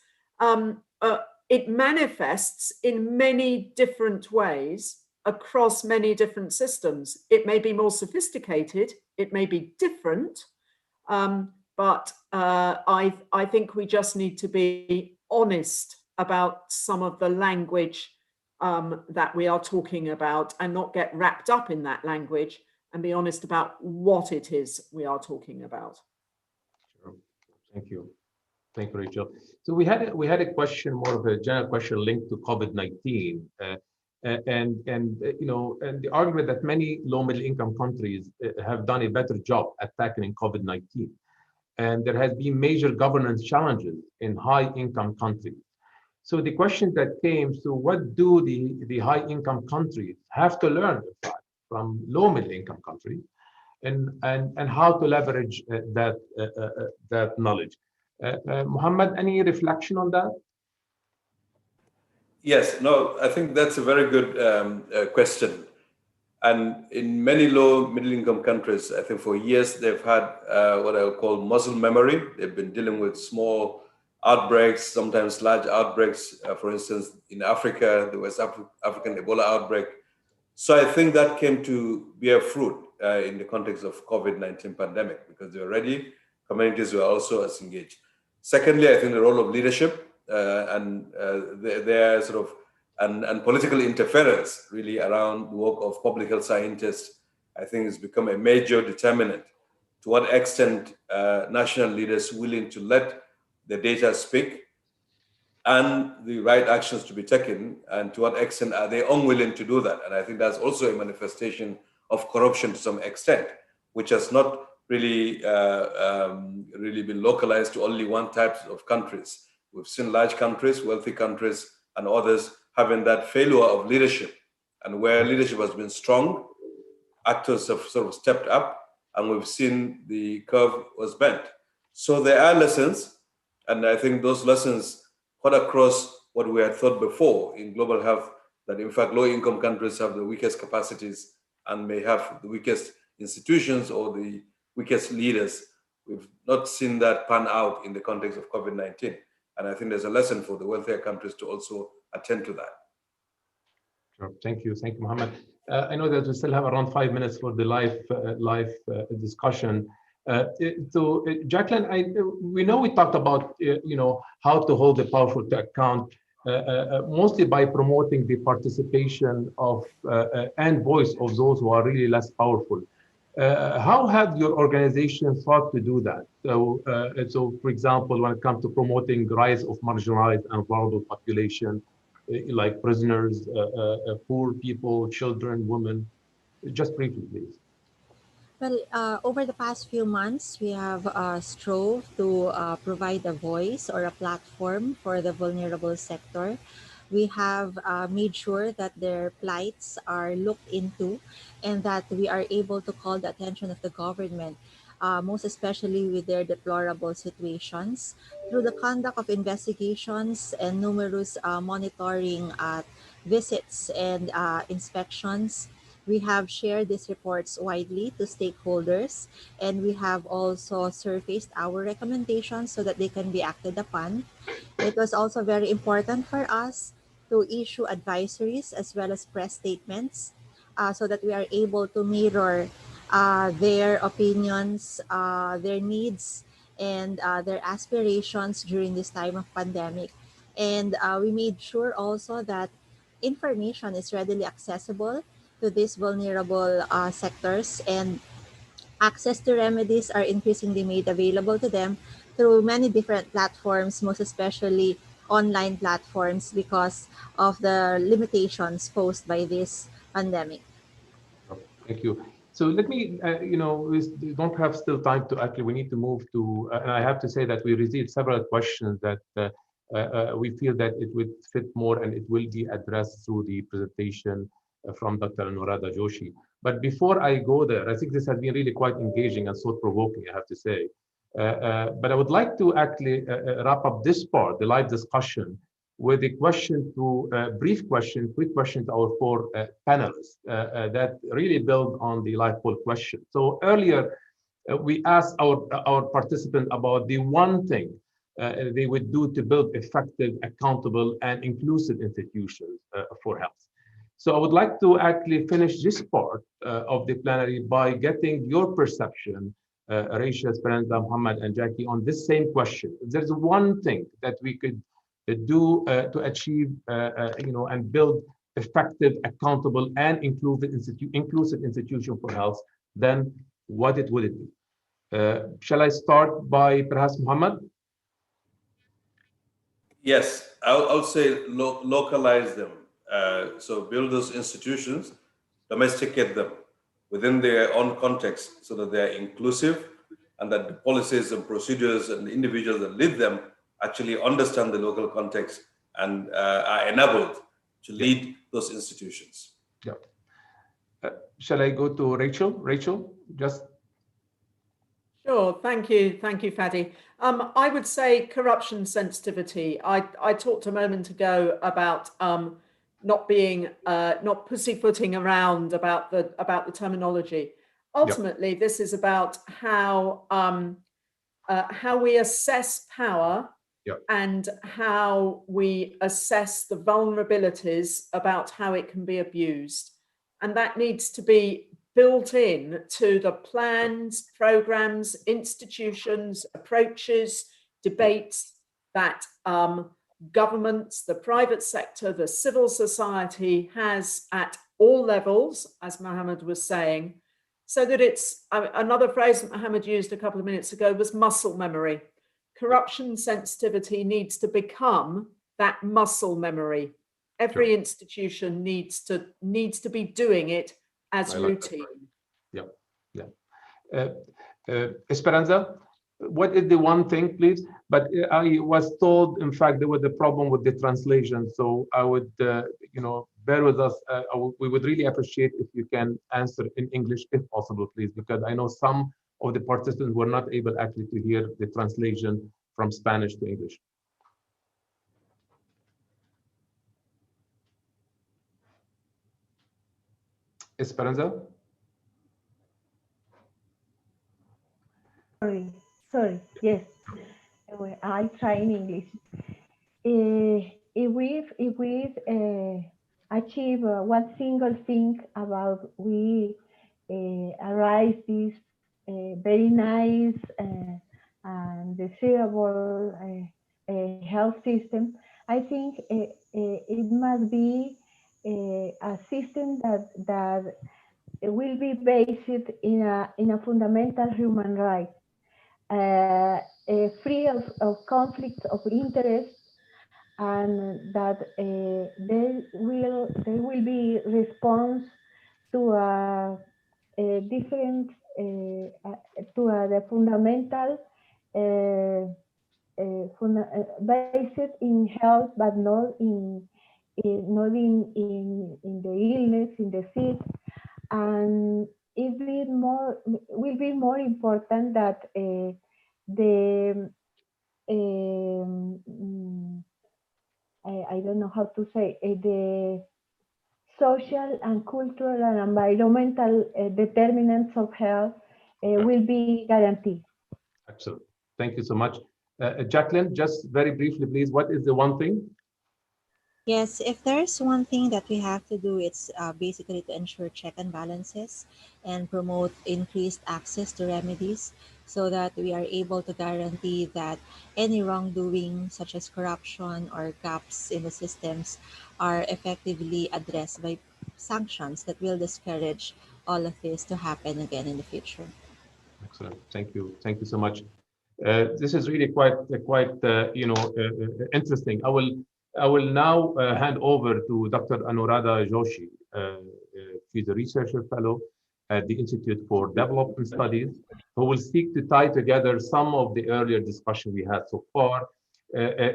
It manifests in many different ways across many different systems. It may be more sophisticated, it may be different, but I think we just need to be honest about some of the language that we are talking about, and not get wrapped up in that language, and be honest about what it is we are talking about. Sure. Thank you. Thank you, Rachel. So we had a question, more of a general question linked to COVID-19, and the argument that many low middle income countries have done a better job at tackling COVID-19, and there has been major governance challenges in high income countries. So the question that came, so what do the high income countries have to learn, in fact, from low middle income countries, and how to leverage that knowledge? Muhammad, any reflection on that? Yes, no, I think that's a very good question. And in many low middle income countries, I think for years they've had what I would call muscle memory. They've been dealing with small outbreaks, sometimes large outbreaks. For instance, in Africa, the West African Ebola outbreak. So I think that came to bear fruit in the context of COVID-19 pandemic, because they were ready, communities were also as engaged. Secondly, I think the role of leadership and their sort of and political interference really around the work of public health scientists, I think has become a major determinant. To what extent national leaders willing to let the data speak and the right actions to be taken, and to what extent are they unwilling to do that? And I think that's also a manifestation of corruption to some extent, which has not really really been localized to only one type of countries. We've seen large countries, wealthy countries, and others having that failure of leadership. And where leadership has been strong, actors have sort of stepped up, and we've seen the curve was bent. So there are lessons, and I think those lessons cut across what we had thought before in global health, that in fact low-income countries have the weakest capacities and may have the weakest institutions or the weakest leaders. We've not seen that pan out in the context of COVID-19. And I think there's a lesson for the wealthier countries to also attend to that. Sure. Thank you, Mohammed. I know that we still have around 5 minutes for the live discussion. So, Jacqueline, we know we talked about how to hold the powerful to account, mostly by promoting the participation of and voice of those who are really less powerful. How have your organization thought to do that? So, for example, when it comes to promoting the rise of marginalized and vulnerable population, like prisoners, poor people, children, women, just briefly, please. Well, over the past few months, we have strove to provide a voice or a platform for the vulnerable sector. We have made sure that their plights are looked into, and that we are able to call the attention of the government, most especially with their deplorable situations, through the conduct of investigations and numerous monitoring visits and inspections. We have shared these reports widely to stakeholders, and we have also surfaced our recommendations so that they can be acted upon. It was also very important for us to issue advisories as well as press statements, so that we are able to mirror their opinions, their needs, and their aspirations during this time of pandemic. And we made sure also that information is readily accessible to these vulnerable sectors, and access to remedies are increasingly made available to them through many different platforms, most especially online platforms, because of the limitations posed by this pandemic. Thank you. So let me, we don't have still time to actually, we need to move to, and I have to say that we received several questions that we feel that it would fit more and it will be addressed through the presentation from Dr. Anuradha Joshi. But before I go there, I think this has been really quite engaging and thought-provoking, I have to say. But I would like to actually wrap up this part, the live discussion, with a question to brief question, quick question to our four panelists that really build on the live poll question. So earlier, we asked our participant about the one thing they would do to build effective, accountable, and inclusive institutions for health. So I would like to actually finish this part of the plenary by getting your perception, Raisha, Esperanza, Muhammad, and Jackie, on this same question. If there's one thing that we could do to achieve, and build effective, accountable, and inclusive institution for health, then what would it be? Shall I start by perhaps Muhammad? Yes, I'll say localize them. So build those institutions, domesticate them within their own context so that they're inclusive and that the policies and procedures and the individuals that lead them actually understand the local context and are enabled to lead those institutions. Yeah. Shall I go to Rachel? Rachel, just. Sure. Thank you, Fadi. I would say corruption sensitivity. I talked a moment ago about not pussyfooting around about the terminology. Ultimately, this is about how we assess power and how we assess the vulnerabilities about how it can be abused. And that needs to be built in to the plans, programs, institutions, approaches, debates that governments, the private sector, the civil society has at all levels, as Mohammed was saying, so that it's another phrase that Mohammed used a couple of minutes ago was muscle memory. Corruption sensitivity needs to become that muscle memory. Every institution needs to be doing it as routine. Esperanza, what is the one thing, please? But I was told, in fact, there was a problem with the translation. So I would, bear with us. We would really appreciate if you can answer in English, if possible, please, because I know some of the participants were not able actually to hear the translation from Spanish to English. Esperanza? Sorry, yes. I try in English. If we achieve one single thing about we arise this very nice and desirable health system, I think it must be a system that will be based in a fundamental human right, free of conflicts of interest, and that there will be response to a different to the fundamental based in health, but not in the illness, in the sick, and will be more important that the I don't know how to say the social and cultural and environmental determinants of health will be guaranteed. Excellent. Thank you so much. Jacqueline, just very briefly, please, what is the one thing? Yes, if there's one thing that we have to do, it's basically to ensure check and balances and promote increased access to remedies so that we are able to guarantee that any wrongdoing, such as corruption or gaps in the systems, are effectively addressed by sanctions that will discourage all of this to happen again in the future. Excellent. Thank you. Thank you so much. This is really quite interesting. I will now hand over to Dr. Anuradha Joshi. She's a researcher fellow at the Institute for Development Studies, who will seek to tie together some of the earlier discussion we had so far,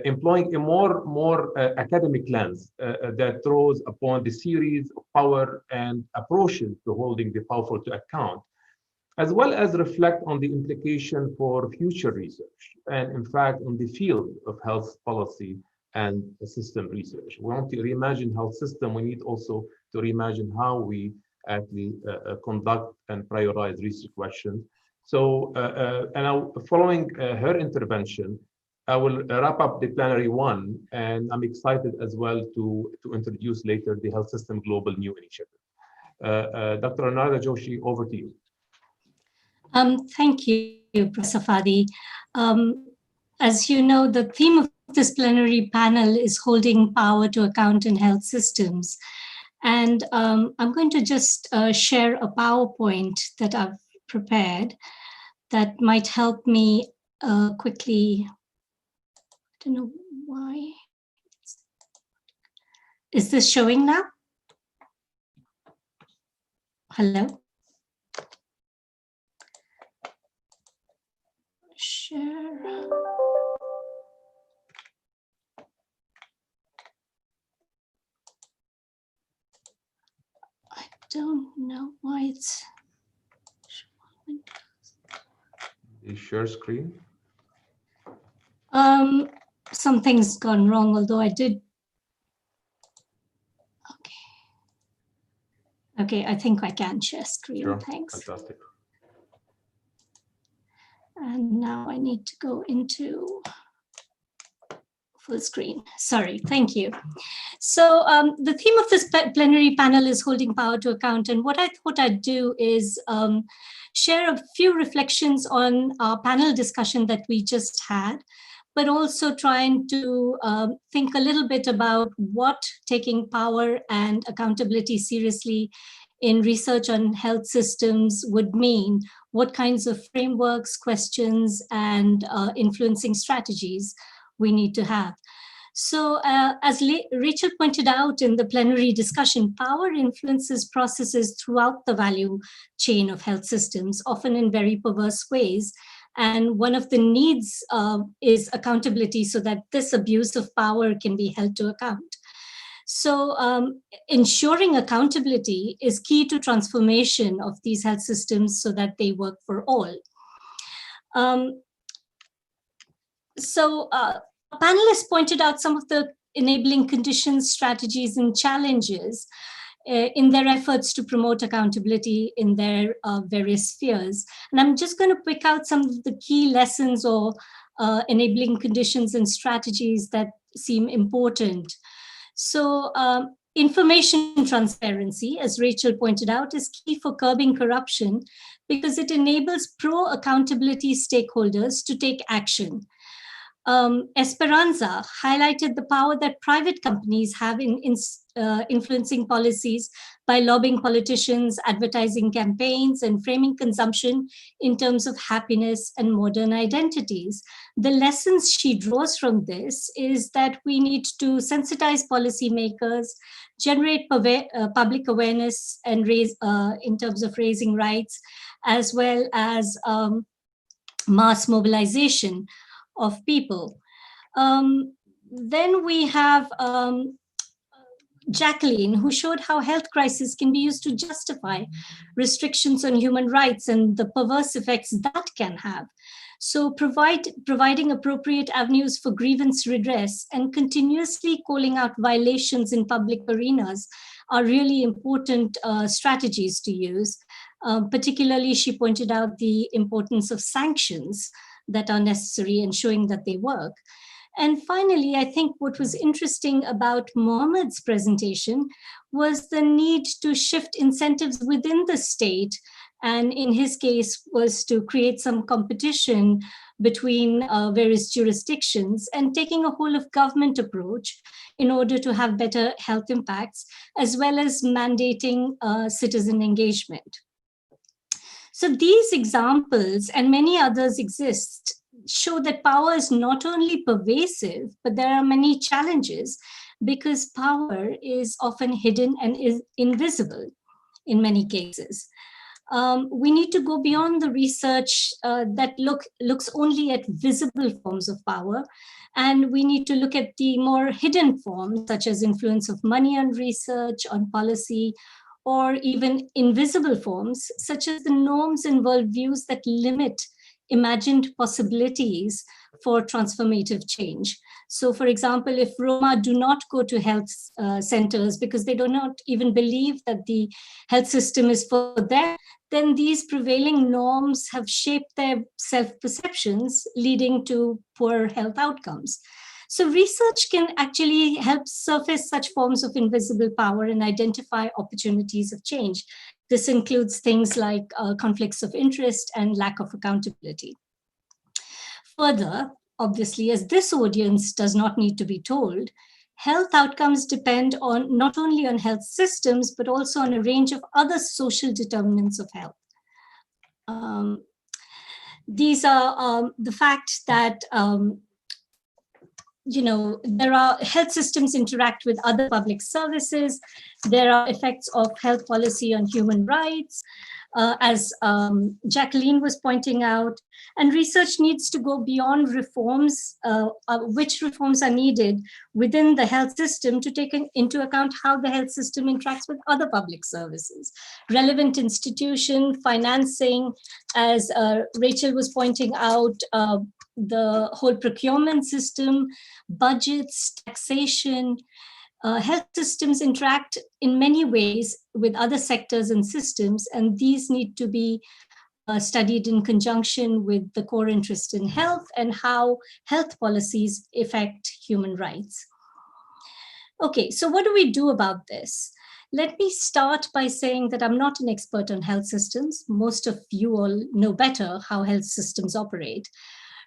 employing a more academic lens that draws upon the series of power and approaches to holding the powerful to account, as well as reflect on the implication for future research and, in fact, on the field of health policy and system research. We want to reimagine health system. We need also to reimagine how we actually conduct and prioritize research questions. So, following her intervention, I will wrap up the plenary one, and I'm excited as well to introduce later the Health System Global New Initiative. Dr. Anurag Joshi, over to you. Thank you, Professor Fadi. As you know, the theme of this plenary panel is holding power to account in health systems. And I'm going to just share a PowerPoint that I've prepared that might help me quickly. I don't know why. Is this showing now? Hello? Share. I don't know why it's showing. The share screen? Something's gone wrong, although I did. Okay, I think I can share screen. Sure. Thanks. Fantastic. And now I need to go into full screen. Sorry, thank you. So the theme of this plenary panel is holding power to account. And what I thought I'd do is share a few reflections on our panel discussion that we just had, but also trying to think a little bit about what taking power and accountability seriously in research on health systems would mean, what kinds of frameworks, questions, and influencing strategies we need to have. So as Rachel pointed out in the plenary discussion, power influences processes throughout the value chain of health systems, often in very perverse ways. And one of the needs is accountability so that this abuse of power can be held to account. So ensuring accountability is key to transformation of these health systems so that they work for all. Panelists pointed out some of the enabling conditions, strategies, and challenges in their efforts to promote accountability in their various spheres. And I'm just going to pick out some of the key lessons or enabling conditions and strategies that seem important. So information transparency, as Rachel pointed out, is key for curbing corruption because it enables pro-accountability stakeholders to take action. Esperanza highlighted the power that private companies have in influencing policies by lobbying politicians, advertising campaigns, and framing consumption in terms of happiness and modern identities. The lessons she draws from this is that we need to sensitize policymakers, generate public awareness and raise in terms of raising rights, as well as mass mobilization of people. Then we have Jacqueline, who showed how health crisis can be used to justify restrictions on human rights and the perverse effects that can have. So providing appropriate avenues for grievance redress and continuously calling out violations in public arenas are really important strategies to use. Particularly, she pointed out the importance of sanctions that are necessary and showing that they work. And finally, I think what was interesting about Mohammed's presentation was the need to shift incentives within the state. And in his case was to create some competition between various jurisdictions and taking a whole of government approach in order to have better health impacts, as well as mandating citizen engagement. So these examples and many others exist, show that power is not only pervasive, but there are many challenges because power is often hidden and is invisible in many cases. we need to go beyond the research that looks only at visible forms of power. And we need to look at the more hidden forms, such as influence of money on research, on policy, or even invisible forms, such as the norms and worldviews that limit imagined possibilities for transformative change. So, for example, if Roma do not go to health centers because they do not even believe that the health system is for them, then these prevailing norms have shaped their self-perceptions, leading to poor health outcomes. So research can actually help surface such forms of invisible power and identify opportunities of change. This includes things like conflicts of interest and lack of accountability. Further, obviously, as this audience does not need to be told, health outcomes depend on not only on health systems, but also on a range of other social determinants of health. These are the fact that there are health systems interact with other public services. There are effects of health policy on human rights, as Jacqueline was pointing out, and research needs to go beyond reforms, which reforms are needed within the health system to take into account how the health system interacts with other public services, relevant institution, financing, as Rachel was pointing out, the whole procurement system, budgets, taxation. Health systems interact in many ways with other sectors and systems, and these need to be studied in conjunction with the core interest in health and how health policies affect human rights. Okay, so what do we do about this? Let me start by saying that I'm not an expert on health systems. Most of you all know better how health systems operate.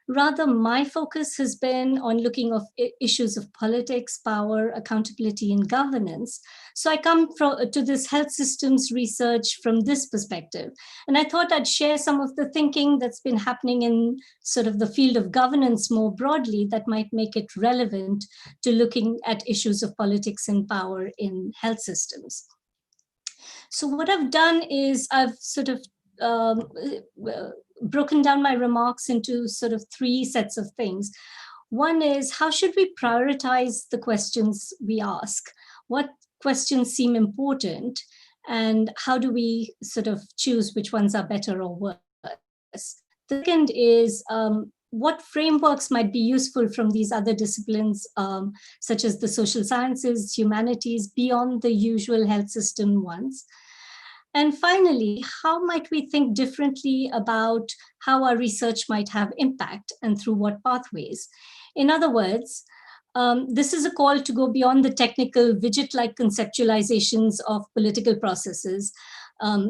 Rather, my focus has been on looking at issues of politics, power, accountability, and governance. So I come to this health systems research from this perspective. And I thought I'd share some of the thinking that's been happening in sort of the field of governance more broadly that might make it relevant to looking at issues of politics and power in health systems. So what I've done is I've sort of broken down my remarks into sort of three sets of things. One is, how should we prioritize the questions we ask? What questions seem important? And how do we sort of choose which ones are better or worse? The second is, what frameworks might be useful from these other disciplines, such as the social sciences, humanities, beyond the usual health system ones? And finally, how might we think differently about how our research might have impact and through what pathways? In other words, this is a call to go beyond the technical widget-like conceptualizations of political processes,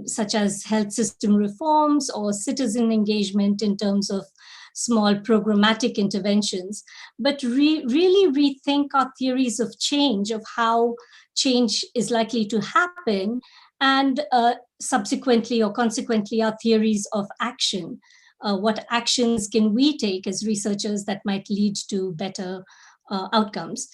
such as health system reforms or citizen engagement in terms of small programmatic interventions, but really rethink our theories of change, of how change is likely to happen, and subsequently or consequently our theories of action. What actions can we take as researchers that might lead to better outcomes?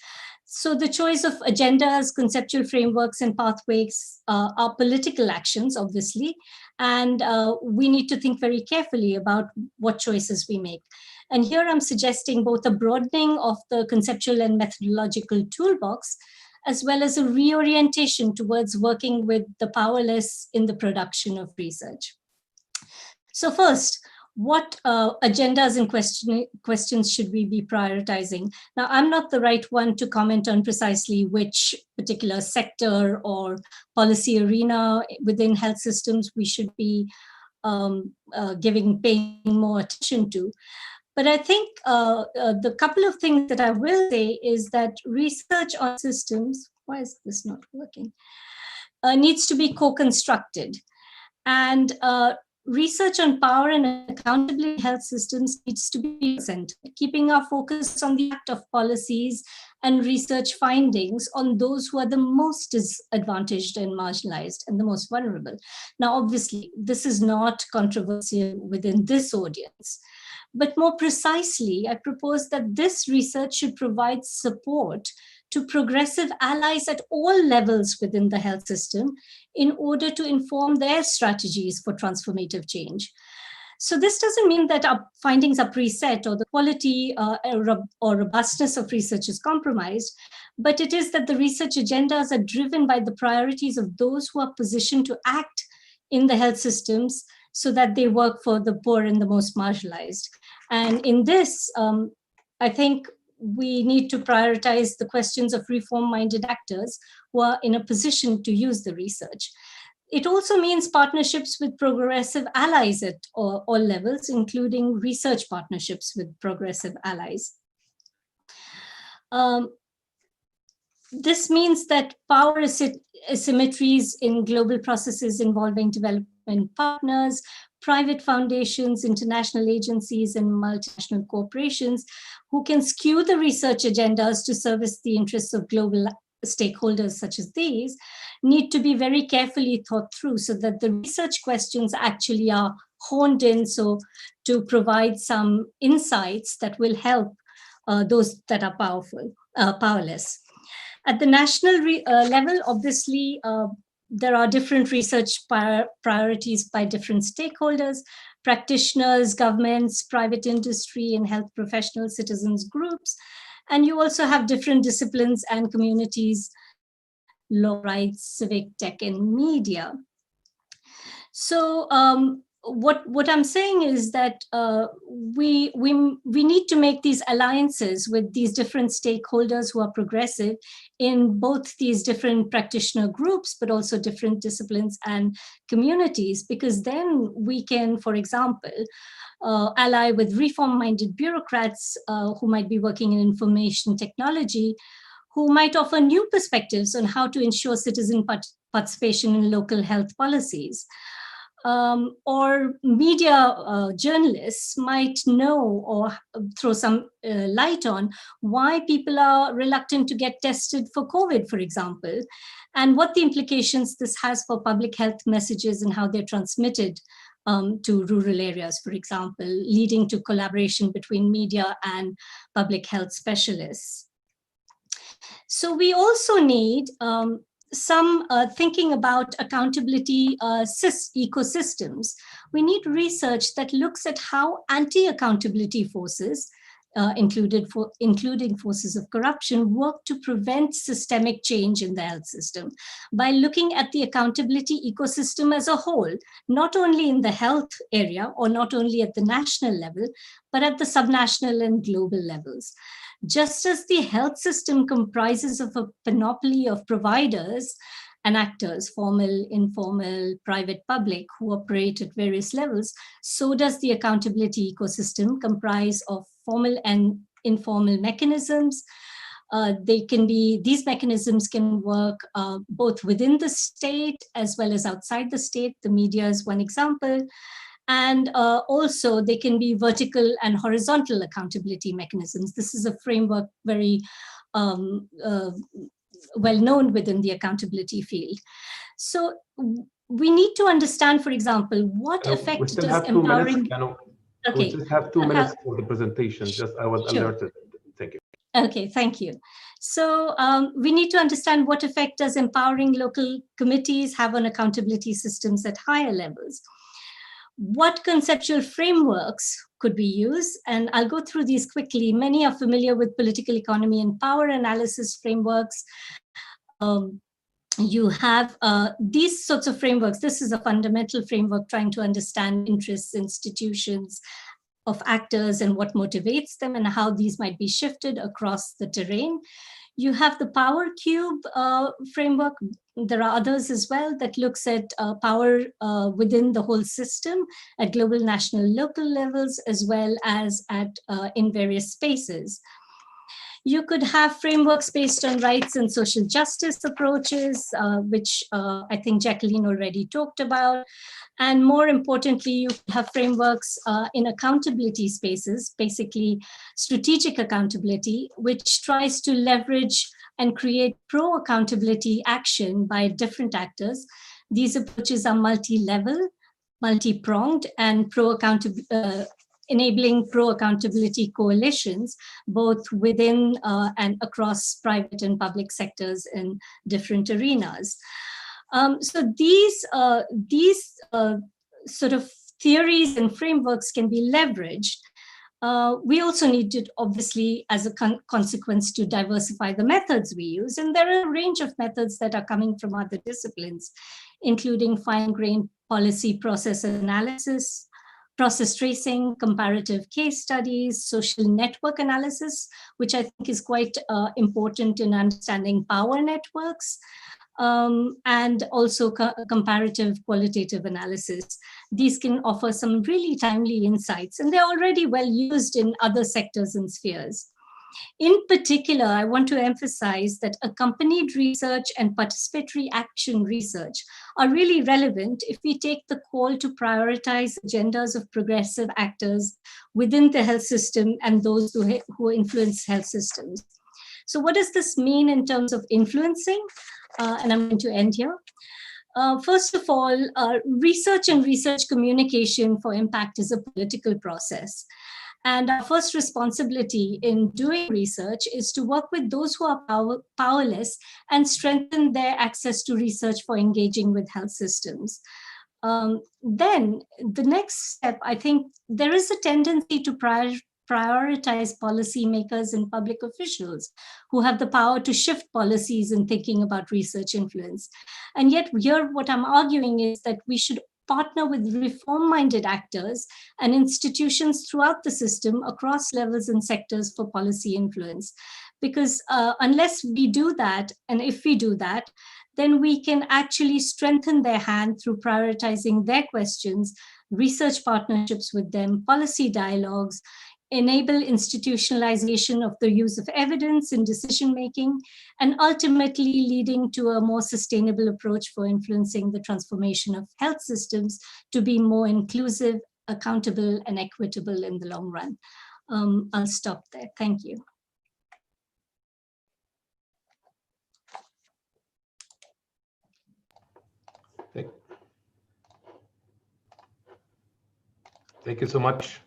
So the choice of agendas, conceptual frameworks, and pathways are political actions, obviously, and we need to think very carefully about what choices we make. And here I'm suggesting both a broadening of the conceptual and methodological toolbox, as well as a reorientation towards working with the powerless in the production of research. So first, what agendas and questions should we be prioritizing? Now, I'm not the right one to comment on precisely which particular sector or policy arena within health systems we should be paying more attention to. But I think the couple of things that I will say is that research on systems, why is this not working, needs to be co-constructed. And research on power and accountability in health systems needs to be centered, keeping our focus on the act of policies and research findings on those who are the most disadvantaged and marginalized and the most vulnerable. Now, obviously, this is not controversial within this audience. But more precisely, I propose that this research should provide support to progressive allies at all levels within the health system in order to inform their strategies for transformative change. So this doesn't mean that our findings are preset or the quality or robustness of research is compromised, but it is that the research agendas are driven by the priorities of those who are positioned to act in the health systems so that they work for the poor and the most marginalized. And in this, I think we need to prioritize the questions of reform-minded actors who are in a position to use the research. It also means partnerships with progressive allies at all levels, including research partnerships with progressive allies. This means that power asymmetries in global processes involving development partners, private foundations, international agencies, and multinational corporations who can skew the research agendas to service the interests of global stakeholders such as these need to be very carefully thought through so that the research questions actually are honed in so to provide some insights that will help those that are powerless. At the national level, obviously, there are different research priorities by different stakeholders, practitioners, governments, private industry, and health professionals, citizens groups. And you also have different disciplines and communities, law, rights, civic, tech, and media. So what I'm saying is that we need to make these alliances with these different stakeholders who are progressive in both these different practitioner groups, but also different disciplines and communities, because then we can, for example, ally with reform-minded bureaucrats who might be working in information technology, who might offer new perspectives on how to ensure citizen participation in local health policies. Or media journalists might know or throw some light on why people are reluctant to get tested for COVID, for example, and what the implications this has for public health messages and how they're transmitted to rural areas, for example, leading to collaboration between media and public health specialists. So we also need some thinking about accountability ecosystems. We need research that looks at how anti-accountability forces, including forces of corruption, work to prevent systemic change in the health system by looking at the accountability ecosystem as a whole, not only in the health area or not only at the national level, but at the subnational and global levels. Just as the health system comprises of a panoply of providers and actors, formal, informal, private, public, who operate at various levels, so does the accountability ecosystem comprise of formal and informal mechanisms. These mechanisms can work both within the state as well as outside the state. The media is one example. And also they can be vertical and horizontal accountability mechanisms. This is a framework very well known within the accountability field. So we need to understand, for example, what effect does empowering... Okay. We just have 2 minutes for the presentation. Just I was alerted. Thank you. Okay, thank you. So we need to understand what effect does empowering local committees have on accountability systems at higher levels. What conceptual frameworks could we use? And I'll go through these quickly. Many are familiar with political economy and power analysis frameworks. You have these sorts of frameworks. This is a fundamental framework trying to understand interests, institutions of actors and what motivates them and how these might be shifted across the terrain. You have the Power Cube framework. There are others as well that looks at power within the whole system at global, national, local levels, as well as at in various spaces. You could have frameworks based on rights and social justice approaches, which I think Jacqueline already talked about. And more importantly, you have frameworks in accountability spaces, basically strategic accountability, which tries to leverage and create pro-accountability action by different actors. These approaches are multi-level, multi-pronged, and enabling pro-accountability coalitions, both within and across private and public sectors in different arenas. So these sort of theories and frameworks can be leveraged. We also need to, obviously, as a consequence, to diversify the methods we use. And there are a range of methods that are coming from other disciplines, including fine-grained policy process analysis, process tracing, comparative case studies, social network analysis, which I think is quite important in understanding power networks, and also comparative qualitative analysis. These can offer some really timely insights, and they're already well used in other sectors and spheres. In particular, I want to emphasize that accompanied research and participatory action research are really relevant if we take the call to prioritize agendas of progressive actors within the health system and those who influence health systems. So what does this mean in terms of influencing? And I'm going to end here. First of all, research and research communication for impact is a political process. And our first responsibility in doing research is to work with those who are powerless and strengthen their access to research for engaging with health systems. Then the next step, I think there is a tendency to prioritize policymakers and public officials who have the power to shift policies in thinking about research influence. And yet here, what I'm arguing is that we should partner with reform-minded actors and institutions throughout the system across levels and sectors for policy influence. Because unless we do that, and if we do that, then we can actually strengthen their hand through prioritizing their questions, research partnerships with them, policy dialogues, enable institutionalization of the use of evidence in decision-making, and ultimately leading to a more sustainable approach for influencing the transformation of health systems to be more inclusive, accountable, and equitable in the long run. I'll stop there. Thank you. Thank you so much.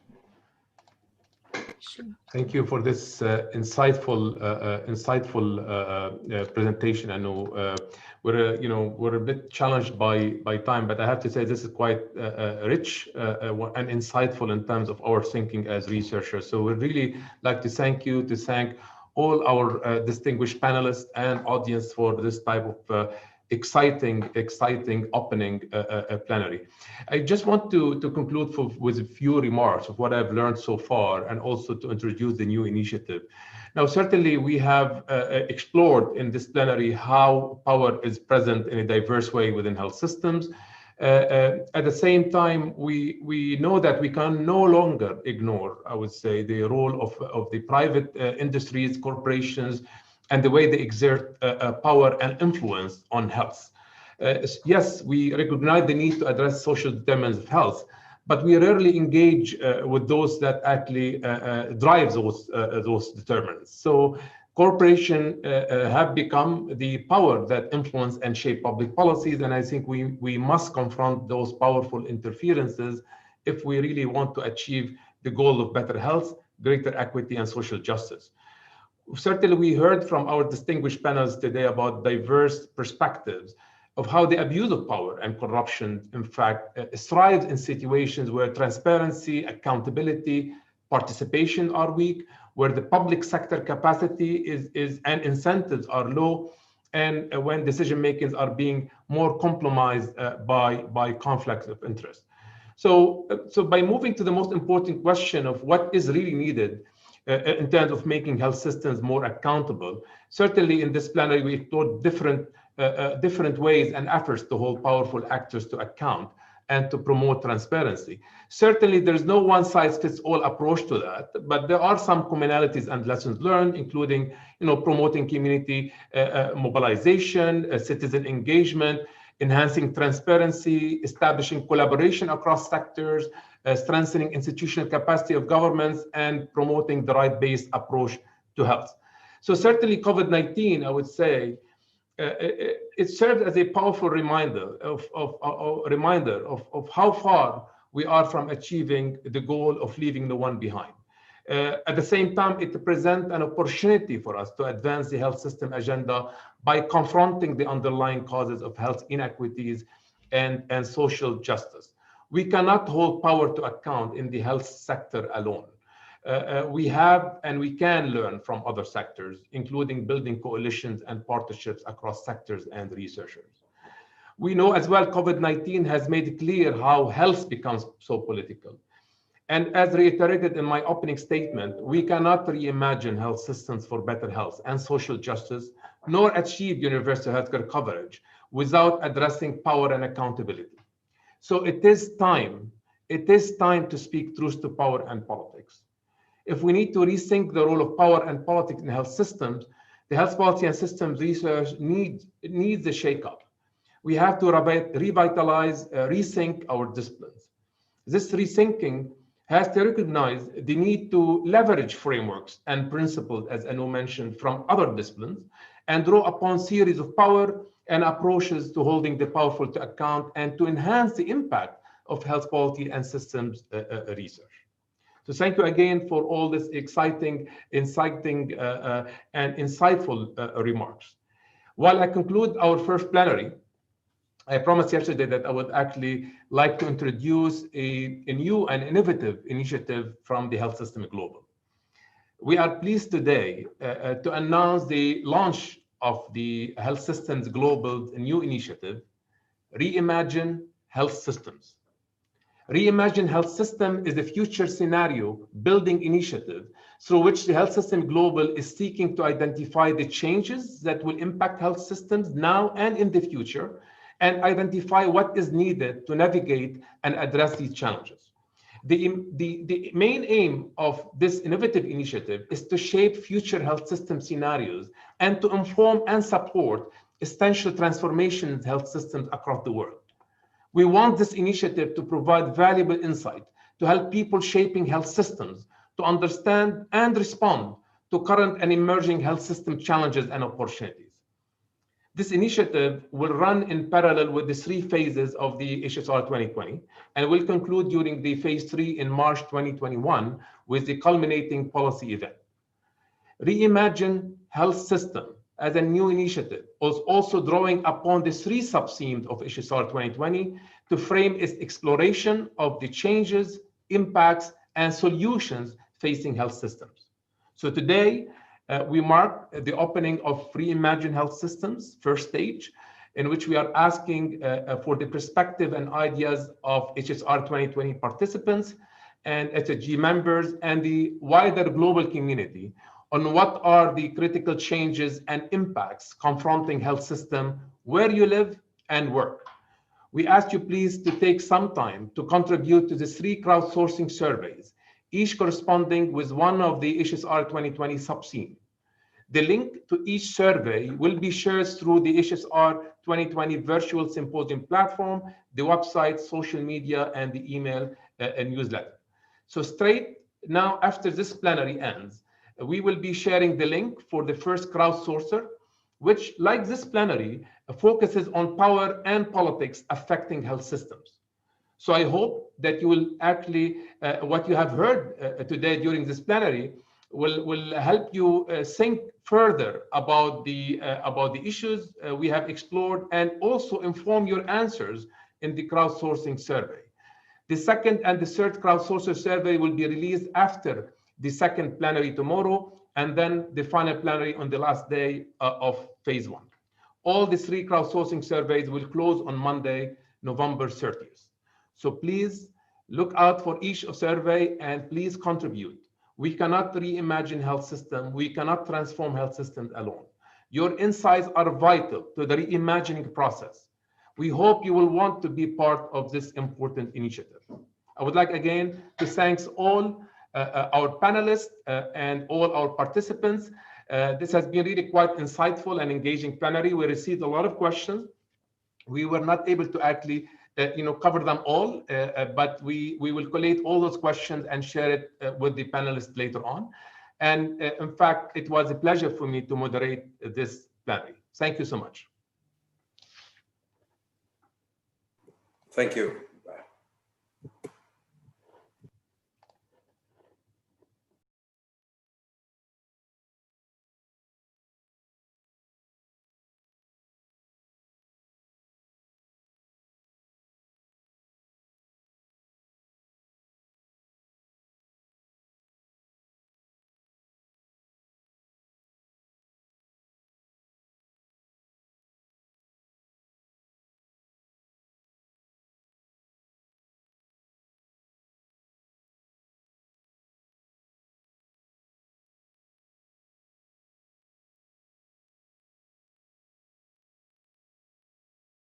Sure. Thank you for this insightful presentation. I know we're a bit challenged by time, but I have to say this is quite rich and insightful in terms of our thinking as researchers. So we'd really like to thank all our distinguished panelists and audience for this type of exciting opening plenary. I just want to conclude with a few remarks of what I've learned so far, and also to introduce the new initiative. Now, certainly we have explored in this plenary how power is present in a diverse way within health systems. At the same time, we know that we can no longer ignore, I would say, the role of the private industries, corporations, and the way they exert power and influence on health. Yes, we recognize the need to address social determinants of health, but we rarely engage with those that actually drive those determinants. So corporations have become the power that influence and shape public policies, and I think we must confront those powerful interferences if we really want to achieve the goal of better health, greater equity, and social justice. Certainly, we heard from our distinguished panels today about diverse perspectives of how the abuse of power and corruption, in fact, thrives in situations where transparency, accountability, participation are weak, where the public sector capacity is and incentives are low, and when decision makings are being more compromised by conflicts of interest. So by moving to the most important question of what is really needed in terms of making health systems more accountable, certainly in this plenary we explored different ways and efforts to hold powerful actors to account and to promote transparency. Certainly there's no one-size-fits-all approach to that, but there are some commonalities and lessons learned, including promoting community mobilization, citizen engagement, enhancing transparency, establishing collaboration across sectors, strengthening institutional capacity of governments, and promoting the right-based approach to health. So certainly COVID-19, I would say, it served as a powerful reminder of how far we are from achieving the goal of leaving no one behind. At the same time, it presents an opportunity for us to advance the health system agenda by confronting the underlying causes of health inequities and social justice. We cannot hold power to account in the health sector alone. We have and we can learn from other sectors, including building coalitions and partnerships across sectors and researchers. We know as well COVID-19 has made clear how health becomes so political. And as reiterated in my opening statement, we cannot reimagine health systems for better health and social justice, nor achieve universal healthcare coverage without addressing power and accountability. So it is time to speak truth to power and politics. If we need to rethink the role of power and politics in health systems, the health policy and systems research needs a shakeup. We have to revitalize, rethink our disciplines. This rethinking has to recognize the need to leverage frameworks and principles, as Anu mentioned, from other disciplines, and draw upon series of power and approaches to holding the powerful to account and to enhance the impact of health policy and systems research. So thank you again for all this exciting, inciting, and insightful remarks. While I conclude our first plenary, I promised yesterday that I would actually like to introduce a new and innovative initiative from the Health System Global. We are pleased today to announce the launch of the Health Systems Global's new initiative, Reimagine Health Systems. Reimagine Health System is the future scenario building initiative through which the Health System Global is seeking to identify the changes that will impact health systems now and in the future, and identify what is needed to navigate and address these challenges. The main aim of this innovative initiative is to shape future health system scenarios and to inform and support essential transformations in health systems across the world. We want this initiative to provide valuable insight to help people shaping health systems to understand and respond to current and emerging health system challenges and opportunities. This initiative will run in parallel with the 3 phases of the HSR 2020 and will conclude during the phase 3 in March 2021 with the culminating policy event. Reimagine Health System as a new initiative was also drawing upon the 3 sub-themes of HSR 2020 to frame its exploration of the changes, impacts, and solutions facing health systems. So today, we mark the opening of Reimagine Health Systems, first stage, in which we are asking for the perspective and ideas of HSR 2020 participants and SHG members and the wider global community on what are the critical changes and impacts confronting health system where you live and work. We ask you please to take some time to contribute to the 3 crowdsourcing surveys, each corresponding with one of the HSR 2020 sub-themes. The link to each survey will be shared through the HSR 2020 virtual symposium platform, the website, social media, and the email and newsletter. So straight now, after this plenary ends, we will be sharing the link for the first crowdsourcer, which, like this plenary, focuses on power and politics affecting health systems. So I hope that you will actually, what you have heard today during this plenary will help you think further about the issues we have explored and also inform your answers in the crowdsourcing survey. The second and the third crowdsourcer survey will be released after the second plenary tomorrow, and then the final plenary on the last day of phase 1. All the 3 crowdsourcing surveys will close on Monday, November 30th. So please look out for each survey and please contribute. We cannot reimagine health system. We cannot transform health systems alone. Your insights are vital to the reimagining process. We hope you will want to be part of this important initiative. I would like again to thank all our panelists and all our participants. This has been really quite insightful and engaging plenary. We received a lot of questions. We were not able to actually cover them all, but we will collate all those questions and share it with the panelists later on. And in fact, it was a pleasure for me to moderate this plenary. Thank you so much. Thank you.